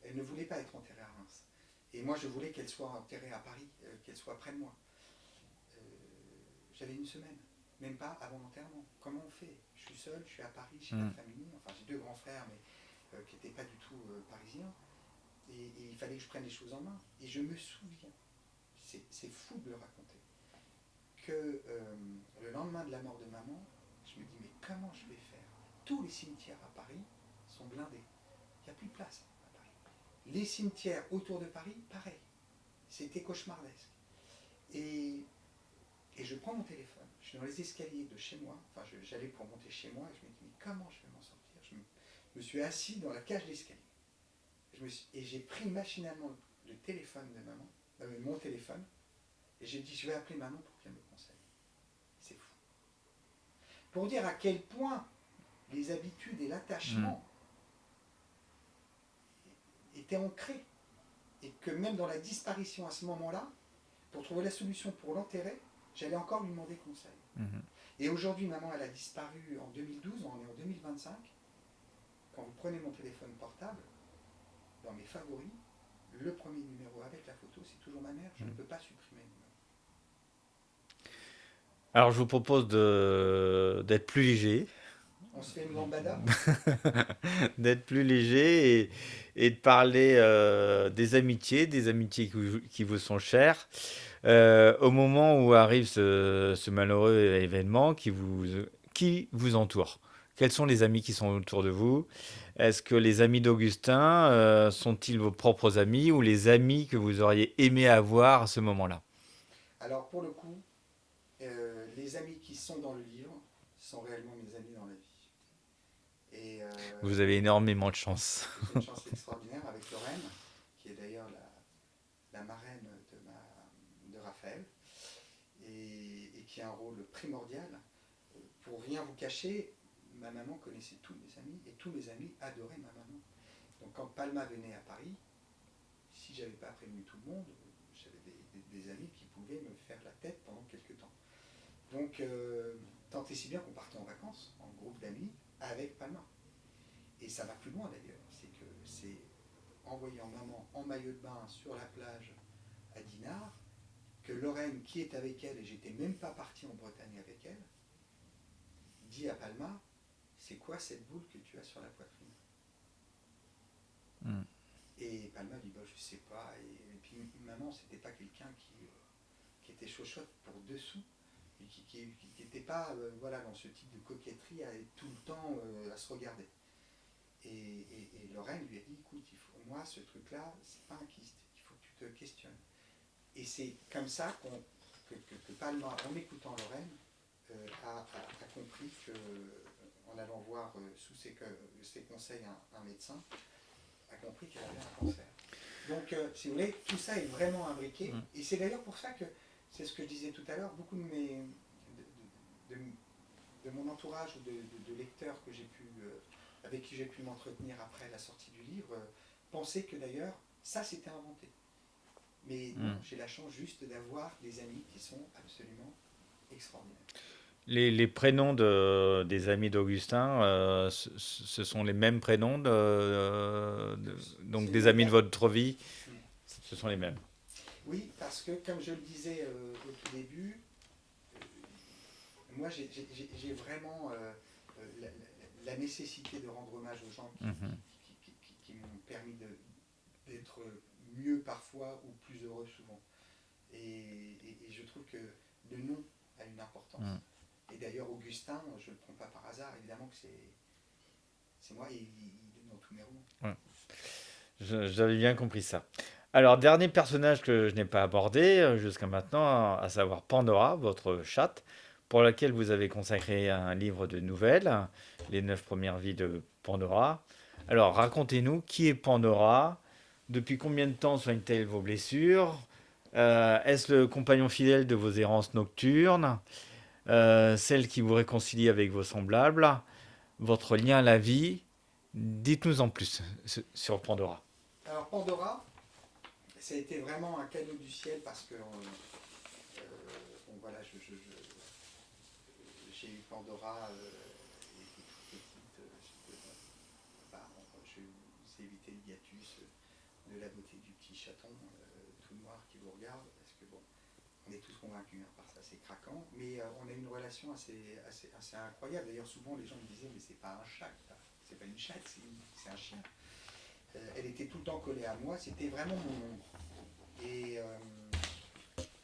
elle ne voulait pas être enterrée à Reims. Et moi, je voulais qu'elle soit enterrée à Paris, qu'elle soit près de moi. J'avais 1 semaine, même pas avant l'enterrement. Comment on fait? Je suis seul, je suis à Paris, chez ma famille. Enfin, j'ai 2 grands frères, mais qui n'étaient pas du tout parisiens. Et il fallait que je prenne les choses en main. Et je me souviens, c'est fou de le raconter, que le lendemain de la mort de maman, je me dis, mais comment je vais faire? Tous les cimetières à Paris sont blindés. Il n'y a plus de place à Paris. Les cimetières autour de Paris, pareil. C'était cauchemardesque. Et je prends mon téléphone, je suis dans les escaliers de chez moi, enfin j'allais pour monter chez moi, et je me dis, mais comment je vais m'en sortir? Je me suis assis dans la cage d'escalier. Et j'ai pris machinalement le téléphone de maman, mon téléphone, et j'ai dit, je vais appeler maman pour qu'elle me conseille. C'est fou. Pour dire à quel point les habitudes et l'attachement étaient ancrés, et que même dans la disparition à ce moment-là, pour trouver la solution pour l'enterrer, j'allais encore lui demander conseil. Et aujourd'hui, maman, elle a disparu en 2012, on est en 2025. Quand vous prenez mon téléphone portable, dans mes favoris, le premier numéro avec la photo, c'est toujours ma mère. Je ne peux pas supprimer le numéro. Alors je vous propose d'être plus léger. On se fait une lambada. D'être plus léger et de parler des amitiés qui vous sont chères. Au moment où arrive ce malheureux événement qui vous entoure. Quels sont les amis qui sont autour de vous? Est-ce que les amis d'Augustin sont-ils vos propres amis, ou les amis que vous auriez aimé avoir à ce moment-là? Alors pour le coup, les amis qui sont dans le livre sont réellement mes amis dans la vie. Et, vous avez énormément de chance. J'ai une chance extraordinaire avec Lorraine, qui est d'ailleurs la marraine de Raphaël, et qui a un rôle primordial. Pour rien vous cacher, ma maman connaissait tous mes amis, et tous mes amis adoraient ma maman. Donc quand Palma venait à Paris, si j'avais pas prévenu tout le monde, j'avais des amis qui pouvaient me faire la tête pendant quelques temps. Donc tant et si bien qu'on partait en vacances, en groupe d'amis, avec Palma. Et ça va plus loin d'ailleurs, c'est envoyant maman en maillot de bain sur la plage à Dinard, que Lorraine, qui est avec elle, et j'étais même pas parti en Bretagne avec elle, dit à Palma, c'est quoi cette boule que tu as sur la poitrine? Et Palma dit, bah, je sais pas. Et puis maman, c'était pas quelqu'un qui était chauchotte pour dessous, et qui n'était pas voilà, dans ce type de coquetterie à être tout le temps à se regarder. Et Lorraine lui a dit, écoute, moi ce truc-là, c'est pas un kyste, il faut que tu te questionnes. Et c'est comme ça que Palma, en écoutant Lorraine, a compris que, en allant voir sous ses conseils un médecin, a compris qu'elle avait un cancer. Donc, si vous voulez, tout ça est vraiment imbriqué. Et c'est d'ailleurs pour ça que, c'est ce que je disais tout à l'heure, beaucoup de mon entourage ou de lecteurs que j'ai pu, avec qui j'ai pu m'entretenir après la sortie du livre, pensaient que d'ailleurs, ça s'était inventé. Mais non, j'ai la chance juste d'avoir des amis qui sont absolument extraordinaires. Les prénoms des amis d'Augustin, ce sont les mêmes prénoms donc C'est des les amis de mêmes. votre vie, Mm. ce sont les mêmes. Oui, parce que comme je le disais au tout début, moi j'ai vraiment la nécessité de rendre hommage aux gens Mhm. qui m'ont permis d'être mieux parfois ou plus heureux souvent. Et je trouve que le nom a une importance. Mm. Et d'ailleurs, Augustin, je ne le prends pas par hasard, évidemment que c'est moi, et il est dans tous mes romans. Ouais. J'avais bien compris ça. Alors, dernier personnage que je n'ai pas abordé jusqu'à maintenant, à savoir Pandora, votre chatte, pour laquelle vous avez consacré un livre de nouvelles, Les 9 premières vies de Pandora. Alors, racontez-nous qui est Pandora, depuis combien de temps soigne-t-elle vos blessures, est-ce le compagnon fidèle de vos errances nocturnes, celle qui vous réconcilie avec vos semblables, votre lien à la vie. Dites-nous en plus sur Pandora. Alors, Pandora, ça a été vraiment un cadeau du ciel parce que bon, voilà, j'ai eu Pandora, elle était toute petite. Je vous ai évité le hiatus de la beauté du petit chaton tout noir qui vous regarde, parce que bon, on est tous convaincus par ça, c'est craquant, mais on a une relation assez incroyable. D'ailleurs, souvent les gens me disaient, mais c'est pas un chat, c'est pas une chatte, c'est un chien. Elle était tout le temps collée à moi, c'était vraiment mon ombre. Et,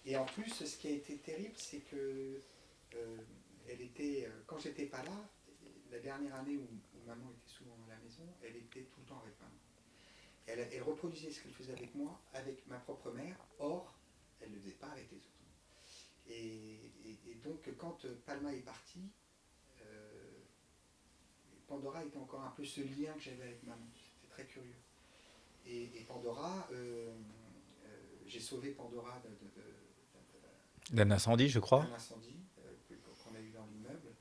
et en plus, ce qui a été terrible, c'est que elle était, quand j'étais pas là, la dernière année où maman était souvent à la maison, elle était tout le temps avec maman. Elle reproduisait ce qu'elle faisait avec moi, avec ma propre mère, or, elle ne le faisait pas avec les autres. Et donc, quand Palma est parti, Pandora était encore un peu ce lien que j'avais avec maman. C'était très curieux. Et Pandora, j'ai sauvé Pandora D'un incendie, je crois. d'un incendie qu'on a eu dans l'immeuble,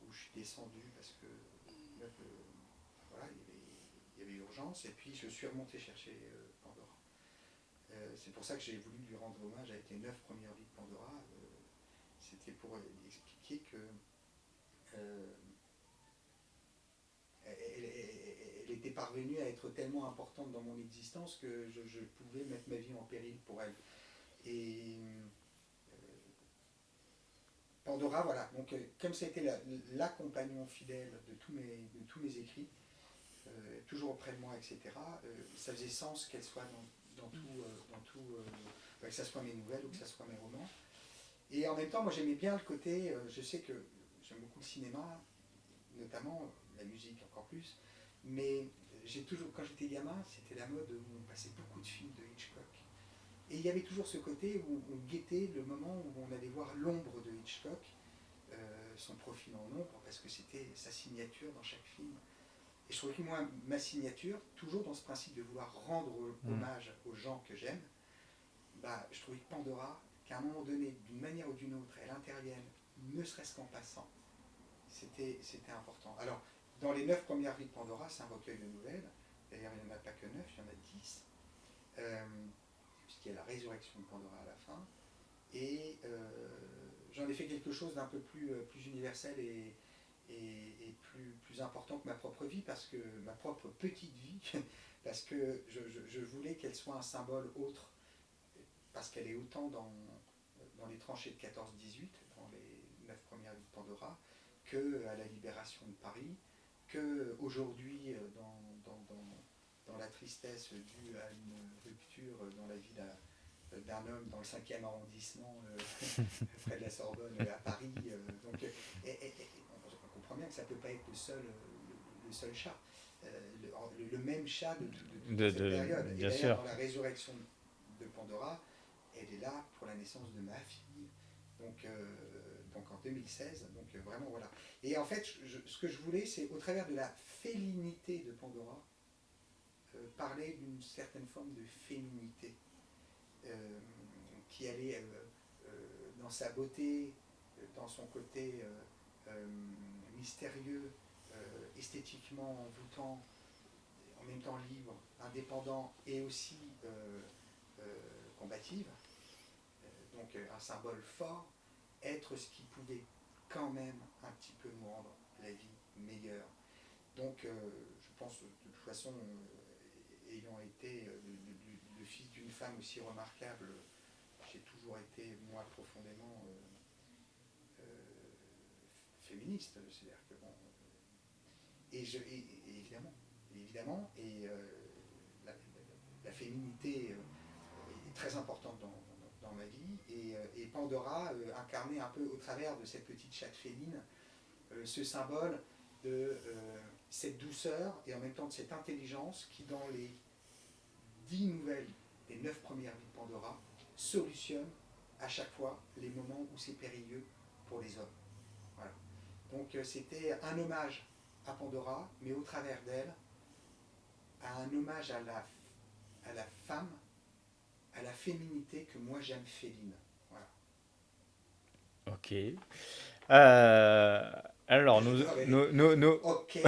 où je suis descendu parce que voilà, il y avait urgence, et puis je suis remonté chercher Pandora. C'est pour ça que j'ai voulu lui rendre hommage avec les 9 premières vies de Pandora. C'était pour expliquer que elle était parvenue à être tellement importante dans mon existence que je pouvais mettre ma vie en péril pour elle. Et Pandora, voilà, donc comme ça a été la compagnon fidèle de tous mes écrits, toujours auprès de moi, etc., ça faisait sens qu'elle soit dans tout que ça soit mes nouvelles ou que ça soit mes romans. Et en même temps, moi j'aimais bien le côté, je sais que j'aime beaucoup le cinéma, notamment la musique encore plus, mais j'ai toujours, quand j'étais gamin, c'était la mode où on passait beaucoup de films de Hitchcock. Et il y avait toujours ce côté où on guettait le moment où on allait voir l'ombre de Hitchcock, son profil en ombre, parce que c'était sa signature dans chaque film. Et je trouvais que moi, ma signature, toujours dans ce principe de vouloir rendre hommage aux gens que j'aime, bah, je trouvais que Pandora, qu'à un moment donné, d'une manière ou d'une autre, elle intervienne, ne serait-ce qu'en passant, c'était important. Alors, dans les 9 premières vies de Pandora, c'est un recueil de nouvelles. D'ailleurs, il n'y en a pas que 9, il y en a 10. Puisqu'il y a la résurrection de Pandora à la fin. Et j'en ai fait quelque chose d'un peu plus universel et plus important que ma propre vie, parce que ma propre petite vie, parce que je voulais qu'elle soit un symbole autre, parce qu'elle est autant dans les tranchées de 14-18, dans les 9 premières vies de Pandora, qu'à la libération de Paris, qu'aujourd'hui dans la tristesse due à une rupture dans la vie d'un homme dans le 5e arrondissement, près de la Sorbonne, à Paris. Donc, on comprend bien que ça ne peut pas être le seul chat, le même chat de toute cette période. Et Bien d'ailleurs, sûr. dans la résurrection de Pandora, elle est là pour la naissance de ma fille. Donc en 2016, donc vraiment voilà. Et en fait, ce que je voulais, c'est au travers de la félinité de Pandora, parler d'une certaine forme de féminité qui allait dans sa beauté, dans son côté mystérieux, esthétiquement envoûtant, en même temps libre, indépendant et aussi combative, donc un symbole fort, être ce qui pouvait quand même un petit peu me rendre la vie meilleure. Donc je pense de toute façon, ayant été le fils d'une femme aussi remarquable, j'ai toujours été moi profondément féministe, c'est-à-dire que bon, et évidemment, la féminité est très importante dans ma vie, et Pandora incarnait un peu au travers de cette petite chatte féline ce symbole de cette douceur et en même temps de cette intelligence qui, dans les 10 nouvelles des 9 premières vies de Pandora, solutionne à chaque fois les moments où c'est périlleux pour les hommes. Voilà. Donc c'était un hommage à Pandora, mais au travers d'elle, à un hommage à la femme, à la féminité que moi j'aime féline. Voilà. Ok. Euh, alors, Ok.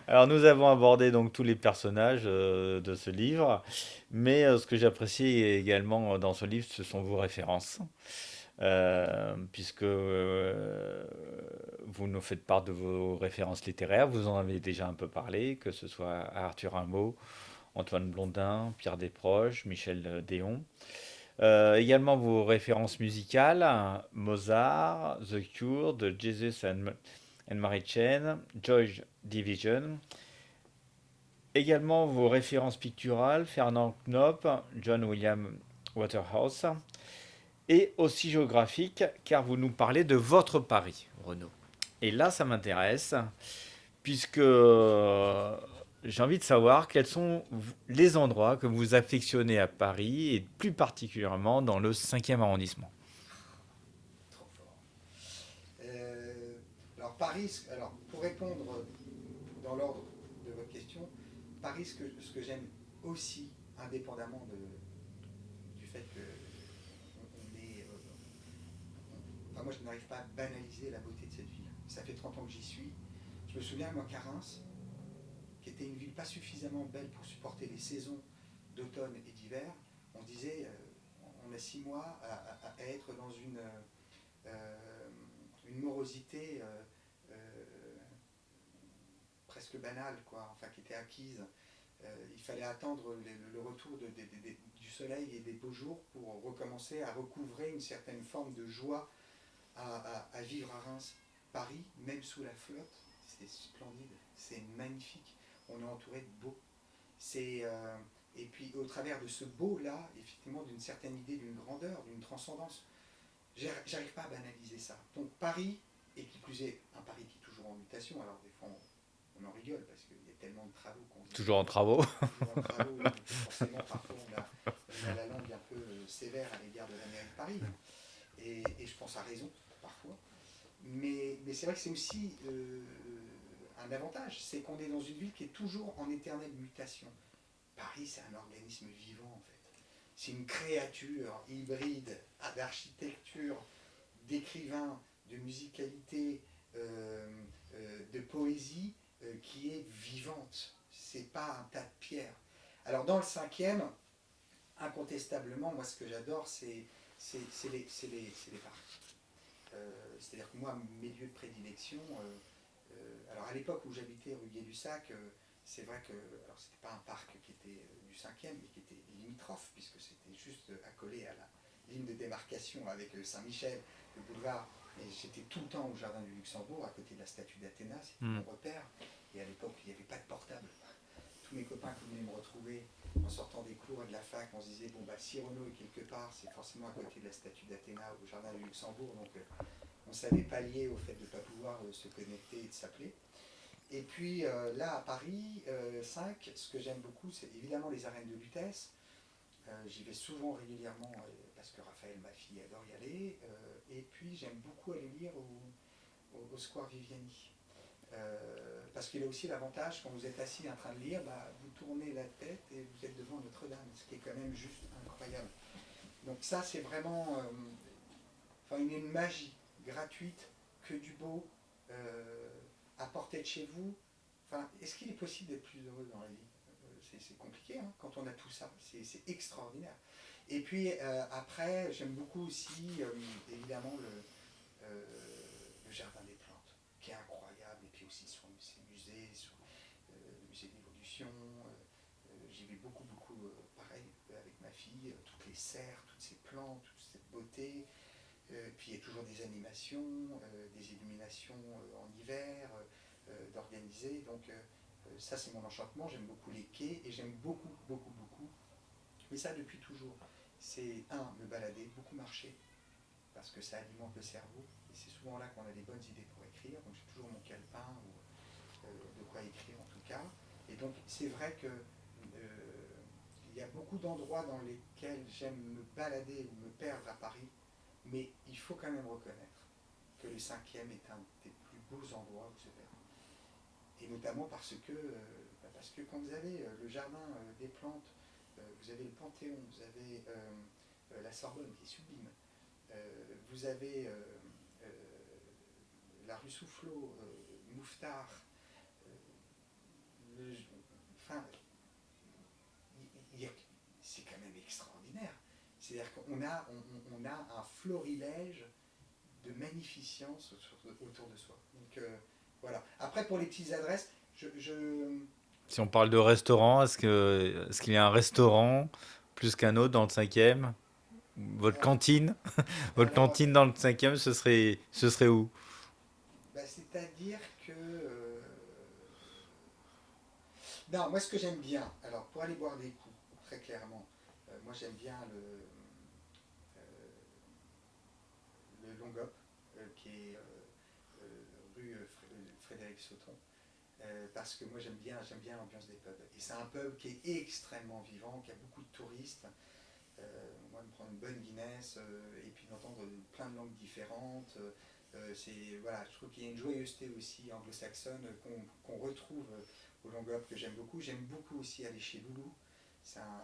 alors, nous avons abordé donc tous les personnages de ce livre, mais ce que j'apprécie également dans ce livre, ce sont vos références. Puisque vous nous faites part de vos références littéraires, vous en avez déjà un peu parlé, que ce soit Arthur Rimbaud, Antoine Blondin, Pierre Desproges, Michel Déon. Également vos références musicales, Mozart, The Cure, The Jesus and Mary Chain, Joy Division. Également vos références picturales, Fernand Knop, John William Waterhouse. Et aussi géographique, car vous nous parlez de votre Paris, Renaud. Et là, ça m'intéresse, puisque j'ai envie de savoir quels sont les endroits que vous affectionnez à Paris, et plus particulièrement dans le 5e arrondissement. Trop fort. Alors Paris, alors pour répondre dans l'ordre de votre question, Paris, ce que j'aime aussi, indépendamment du fait que on est, enfin moi je n'arrive pas à banaliser la beauté de cette ville. Ça fait 30 ans que j'y suis. Je me souviens, moi, qu'à Reims, qui était une ville pas suffisamment belle pour supporter les saisons d'automne et d'hiver, on disait, on a 6 mois à être dans une morosité presque banale, quoi, enfin qui était acquise. Il fallait attendre le retour du soleil et des beaux jours pour recommencer à recouvrer une certaine forme de joie à vivre à Reims. Paris, même sous la flotte, c'est splendide, c'est magnifique. On est entouré de beau. Et puis au travers de ce beau-là, effectivement, d'une certaine idée, d'une grandeur, d'une transcendance, j'arrive pas à banaliser ça. Donc Paris, et qui plus est, un Paris qui est toujours en mutation, alors des fois on en rigole parce qu'il y a tellement de travaux qu'on dit. Toujours en travaux. Toujours en travaux, donc forcément parfois on a la langue un peu sévère à l'égard de la mairie de Paris. Et je pense à raison, parfois. Mais c'est vrai que c'est aussi un avantage, c'est qu'on est dans une ville qui est toujours en éternelle mutation. Paris, c'est un organisme vivant, en fait. C'est une créature hybride d'architecture, d'écrivain, de musicalité, de poésie qui est vivante. C'est pas un tas de pierres. Alors dans le 5e, incontestablement, moi ce que j'adore, c'est les parcs. C'est-à-dire que moi, mes lieux de prédilection, alors à l'époque où j'habitais rue Gay-Lussac, c'est vrai que alors c'était pas un parc qui était du 5e, mais qui était limitrophe, puisque c'était juste accolé à la ligne de démarcation avec Saint-Michel, le boulevard. Et j'étais tout le temps au Jardin du Luxembourg, à côté de la statue d'Athéna, c'était mon repère. Et à l'époque, il n'y avait pas de portable. Tous mes copains qui venaient me retrouver en sortant des cours et de la fac, on se disait, bon, bah, si Renaud est quelque part, c'est forcément à côté de la statue d'Athéna au Jardin du Luxembourg. Donc, on savait pallier au fait de ne pas pouvoir se connecter et de s'appeler. Et puis, là, à Paris 5, ce que j'aime beaucoup, c'est évidemment les arènes de Lutèce. J'y vais souvent, régulièrement, parce que Raphaël, ma fille, adore y aller. Et puis, j'aime beaucoup aller lire au Square Viviani. Parce qu'il a aussi l'avantage, quand vous êtes assis en train de lire, bah, vous tournez la tête et vous êtes devant Notre-Dame, ce qui est quand même juste incroyable. Donc ça, c'est vraiment une magie gratuite, que du beau, à portée de chez vous, Enfin, est-ce qu'il est possible d'être plus heureux dans la vie? C'est compliqué, hein, quand on a tout ça. C'est extraordinaire. Et puis après, j'aime beaucoup aussi, évidemment, le jardin des plantes, qui est incroyable. Et puis aussi ses musées, le musée de l'évolution. J'y vais beaucoup, pareil, avec ma fille, toutes les serres, toutes ces plantes, toute cette beauté. Puis il y a toujours des animations, des illuminations en hiver, d'organiser. Donc ça, c'est mon enchantement. J'aime beaucoup les quais et j'aime beaucoup, mais ça depuis toujours. C'est me balader, beaucoup marcher, parce que ça alimente le cerveau. Et c'est souvent là qu'on a des bonnes idées pour écrire. Donc j'ai toujours mon calepin ou de quoi écrire en tout cas. Et donc c'est vrai que il y a beaucoup d'endroits dans lesquels j'aime me balader ou me perdre à Paris, mais il faut quand même reconnaître que le 5e est un des plus beaux endroits où se perdre. Et notamment parce que quand vous avez le jardin des plantes, vous avez le Panthéon, vous avez la Sorbonne qui est sublime, vous avez la rue Soufflot, Mouffetard, enfin, c'est quand même extraordinaire. C'est-à-dire qu'on a un florilège de magnificence autour de soi. Donc voilà. Après, pour les petites adresses, Si on parle de restaurant, est-ce qu'il y a un restaurant plus qu'un autre dans le 5e? Votre alors, cantine, votre alors cantine dans le 5e, ce serait où? c'est-à-dire que non, moi ce que j'aime bien, alors pour aller boire des coups, très clairement, moi j'aime bien le Longop, qui est rue Frédéric Sauton, parce que moi j'aime bien l'ambiance des pubs. Et c'est un pub qui est extrêmement vivant, qui a beaucoup de touristes. Moi, me prendre une bonne Guinness et puis d'entendre plein de langues différentes. Voilà, je trouve qu'il y a une joyeuseté aussi anglo-saxonne qu'on retrouve au Longop, que j'aime beaucoup. J'aime beaucoup aussi aller chez Loulou. C'est un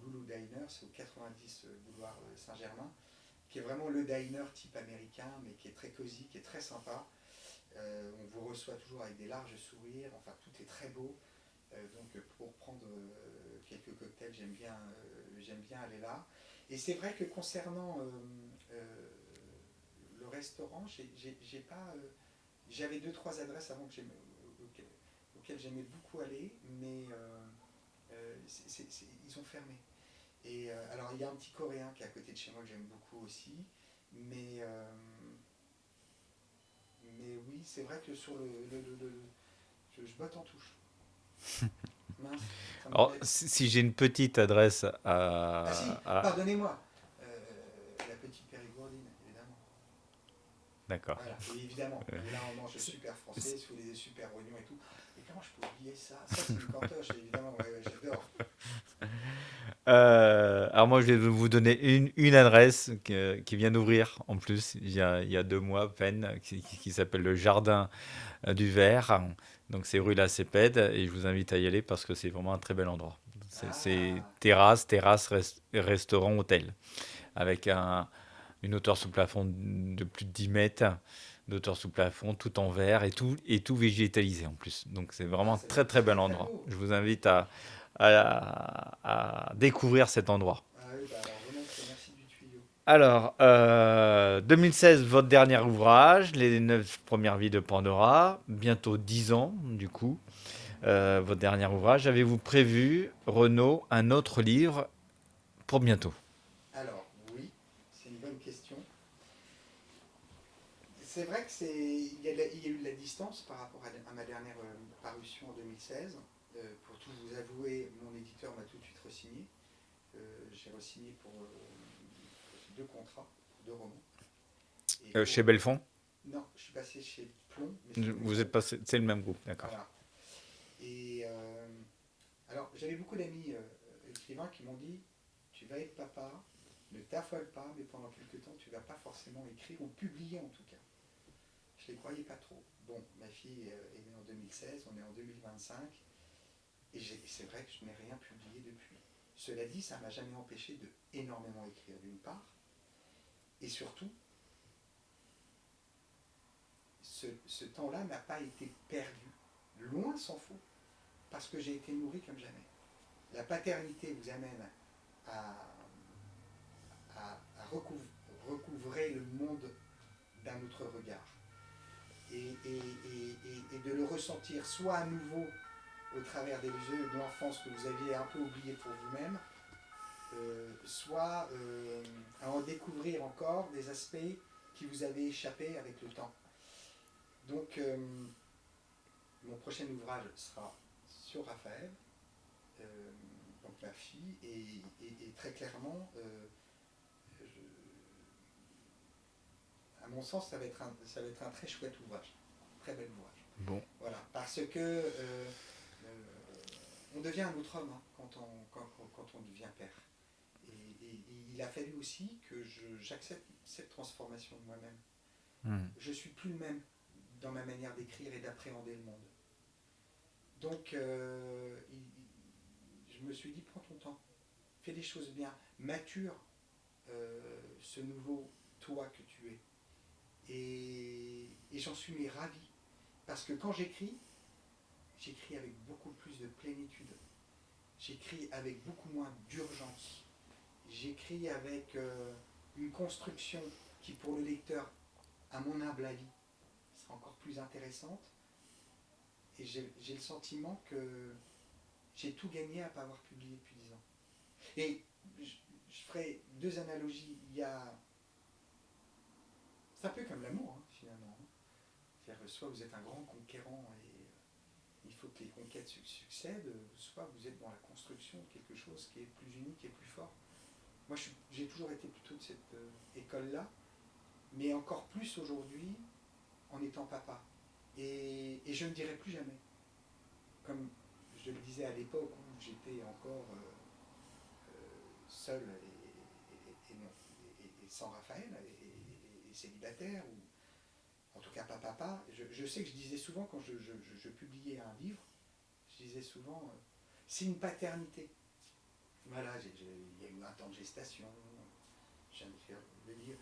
Loulou Diner, c'est au 90 boulevard Saint-Germain, qui est vraiment le diner type américain, mais qui est très cosy, qui est très sympa. On vous reçoit toujours avec des larges sourires, enfin tout est très beau. Donc pour prendre quelques cocktails, j'aime bien aller là. Et c'est vrai que concernant le restaurant, j'ai pas, j'avais 2-3 adresses avant auxquelles j'aimais beaucoup aller, mais ils ont fermé. Et alors il y a un petit coréen qui est à côté de chez moi que j'aime beaucoup aussi, mais oui, c'est vrai que sur je botte en touche. Mince, ça Alors, m'embête. si j'ai une petite adresse Ah si, à- pardonnez-moi. La petite Périgourdine, évidemment. D'accord. Voilà, et évidemment. Et là, on mange super français, sous les super oignons et tout. Et comment je peux oublier ça? Ça, c'est une cantoche, évidemment. Ouais, j'adore. Alors moi, je vais vous donner une adresse qui vient d'ouvrir en plus il y a 2 mois à peine, qui s'appelle le Jardin du Verre. Donc c'est rue La Cépède et je vous invite à y aller parce que c'est vraiment un très bel endroit. C'est Ah, restaurant, hôtel, avec une hauteur sous plafond de plus de 10 mètres d'auteur sous plafond, tout en verre et tout végétalisé en plus. Donc c'est vraiment un ça doit très être très très bel très endroit. beau. Je vous invite à découvrir cet endroit. Ah oui, bah alors volontiers, merci du tuyau. Alors, 2016, votre dernier ouvrage, Les 9 premières vies de Pandora, bientôt 10 ans du coup, votre dernier ouvrage. Avez-vous prévu, Renaud, un autre livre pour bientôt? Alors, oui, c'est une bonne question. C'est vrai que il y a eu de la distance par rapport à ma dernière parution en 2016. Pour tout vous avouer, mon éditeur m'a tout de suite re-signé. J'ai re-signé pour 2 contrats, 2 romans. Et Chez pour, Belfond? non, je suis passé chez Plomb, mais c'est une Vous maison. êtes passé, c'est le même groupe, d'accord. Voilà. Et alors, j'avais beaucoup d'amis écrivains qui m'ont dit, tu vas être papa, ne t'affole pas, mais pendant quelques temps, tu ne vas pas forcément écrire ou publier en tout cas. Je ne les croyais pas trop. Bon, ma fille est née en 2016, on est en 2025, et c'est vrai que je n'ai rien publié depuis. Cela dit, ça ne m'a jamais empêché de énormément écrire d'une part, et surtout, ce temps-là n'a pas été perdu Loin s'en faut, parce que j'ai été nourri comme jamais. La paternité vous amène à, recouvrer le monde d'un autre regard. Et de le ressentir soit à nouveau au travers des yeux de l'enfance que vous aviez un peu oublié pour vous-même, soit à en découvrir encore des aspects qui vous avaient échappé avec le temps. Donc, mon prochain ouvrage sera sur Raphaël, donc ma fille, et très clairement, à mon sens, ça va être un très chouette ouvrage, très bel ouvrage. Bon. Voilà, parce que on devient un autre homme hein, quand on devient père. Et il a fallu aussi que j'accepte cette transformation de moi-même. Je ne suis plus le même dans ma manière d'écrire et d'appréhender le monde. Donc, je me suis dit, prends ton temps, fais les choses bien, mature ce nouveau toi que tu es. Et j'en suis mais ravi. Parce que quand j'écris avec beaucoup plus de plénitude. J'écris avec beaucoup moins d'urgence. J'écris avec une construction qui, pour le lecteur, à mon humble avis, sera encore plus intéressante. Et j'ai le sentiment que j'ai tout gagné à ne pas avoir publié depuis 10 ans. Et je ferai 2 analogies. C'est un peu comme l'amour, hein, finalement. C'est-à-dire, soit vous êtes un grand conquérant et il faut que les conquêtes succèdent, soit vous êtes dans la construction de quelque chose qui est plus unique et plus fort. Moi, j'ai toujours été plutôt de cette école-là, mais encore plus aujourd'hui en étant papa. Et je ne dirai plus jamais, comme je le disais à l'époque où j'étais encore seul et sans Raphaël, et célibataire, ou en tout cas pas papa. Je sais que je disais souvent, quand je publiais un livre, je disais souvent, c'est une paternité. Voilà, il y a eu un temps de gestation, je viens de faire le livre,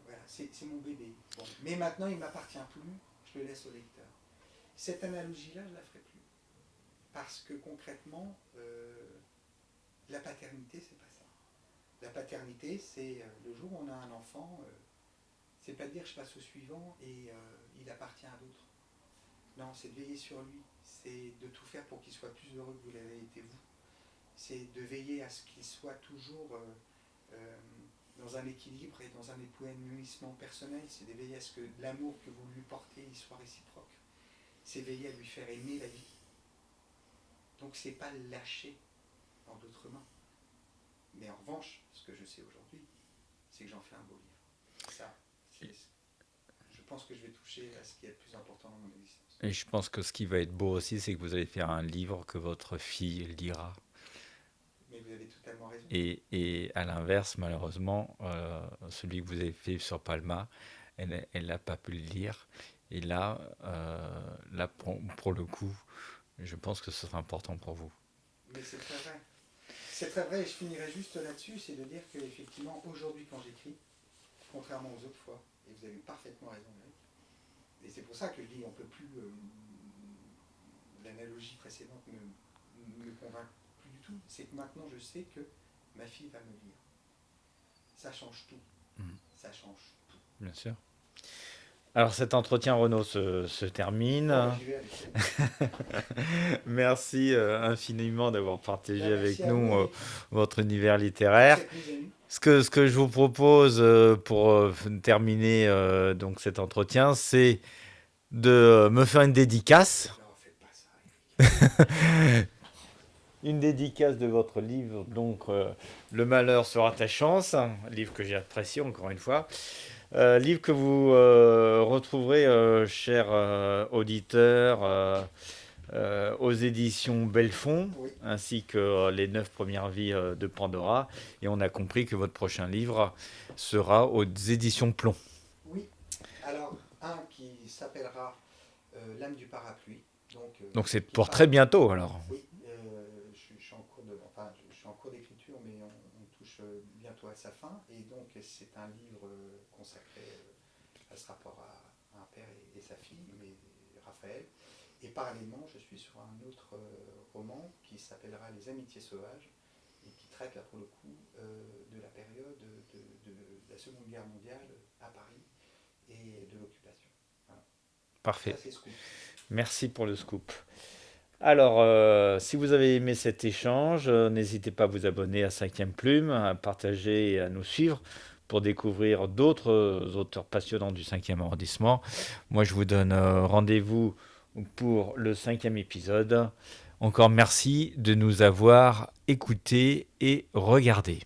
voilà, c'est mon bébé. Bon. Mais maintenant, il ne m'appartient plus, je le laisse au lecteur. Cette analogie-là, je ne la ferai plus. Parce que concrètement, la paternité, c'est pas ça. La paternité, c'est le jour où on a un enfant, c'est pas de dire je passe au suivant et il appartient à d'autres. Non, c'est de veiller sur lui, c'est de tout faire pour qu'il soit plus heureux que vous l'avez été vous. C'est de veiller à ce qu'il soit toujours dans un équilibre et dans un épanouissement personnel. C'est de veiller à ce que l'amour que vous lui portez il soit réciproque. C'est veiller à lui faire aimer la vie. Donc c'est pas le lâcher dans d'autres mains. Mais en revanche, ce que je sais aujourd'hui, c'est que j'en fais un beau livre. Ça, je pense que je vais toucher à ce qui est le plus important dans mon existence. Et je pense que ce qui va être beau aussi, c'est que vous allez faire un livre que votre fille lira. Mais vous avez totalement raison. Et à l'inverse, malheureusement, celui que vous avez fait sur Palma, elle n'a pas pu le lire. Et là pour le coup, je pense que ce sera important pour vous. Mais c'est très vrai. C'est très vrai, et je finirai juste là-dessus, c'est de dire qu'effectivement, aujourd'hui, quand j'écris, contrairement aux autres fois, et vous avez parfaitement raison, et c'est pour ça que je dis on ne peut plus, l'analogie précédente me convainc plus du tout, c'est que maintenant je sais que ma fille va me lire. Ça change tout. Ça change tout. Bien sûr. Alors cet entretien, Renaud, se termine. Bon, j'y vais avec Merci infiniment d'avoir partagé avec merci à nous vous, votre univers littéraire. cette mise à nu. Ce que je vous propose pour terminer donc cet entretien, c'est de me faire une dédicace. Non, faites pas ça. Une dédicace de votre livre, donc Le malheur sera ta chance, un livre que j'ai apprécié encore une fois. Livre que vous retrouverez, chers auditeurs, aux éditions Belfond, Oui. ainsi que les 9 premières vies de Pandora. Et on a compris que votre prochain livre sera aux éditions Plomb. Oui. Alors, un qui s'appellera L'âme du parapluie. Donc c'est pour très bientôt alors. Oui, je suis en cours d'écriture, mais on touche bientôt à sa fin. Et donc c'est un livre consacré à ce rapport à un père et sa fille, mais Raphaël. Et parallèlement, je suis sur un autre roman qui s'appellera Les Amitiés sauvages et qui traite là pour le coup de la période de la Seconde Guerre mondiale à Paris et de l'occupation. Voilà. Parfait. Ça, c'est scoop. Merci pour le scoop. Alors, si vous avez aimé cet échange, n'hésitez pas à vous abonner à 5e Plume, à partager et à nous suivre pour découvrir d'autres auteurs passionnants du 5e arrondissement. Moi, je vous donne rendez-vous pour le 5e épisode. Encore merci de nous avoir écoutés et regardés.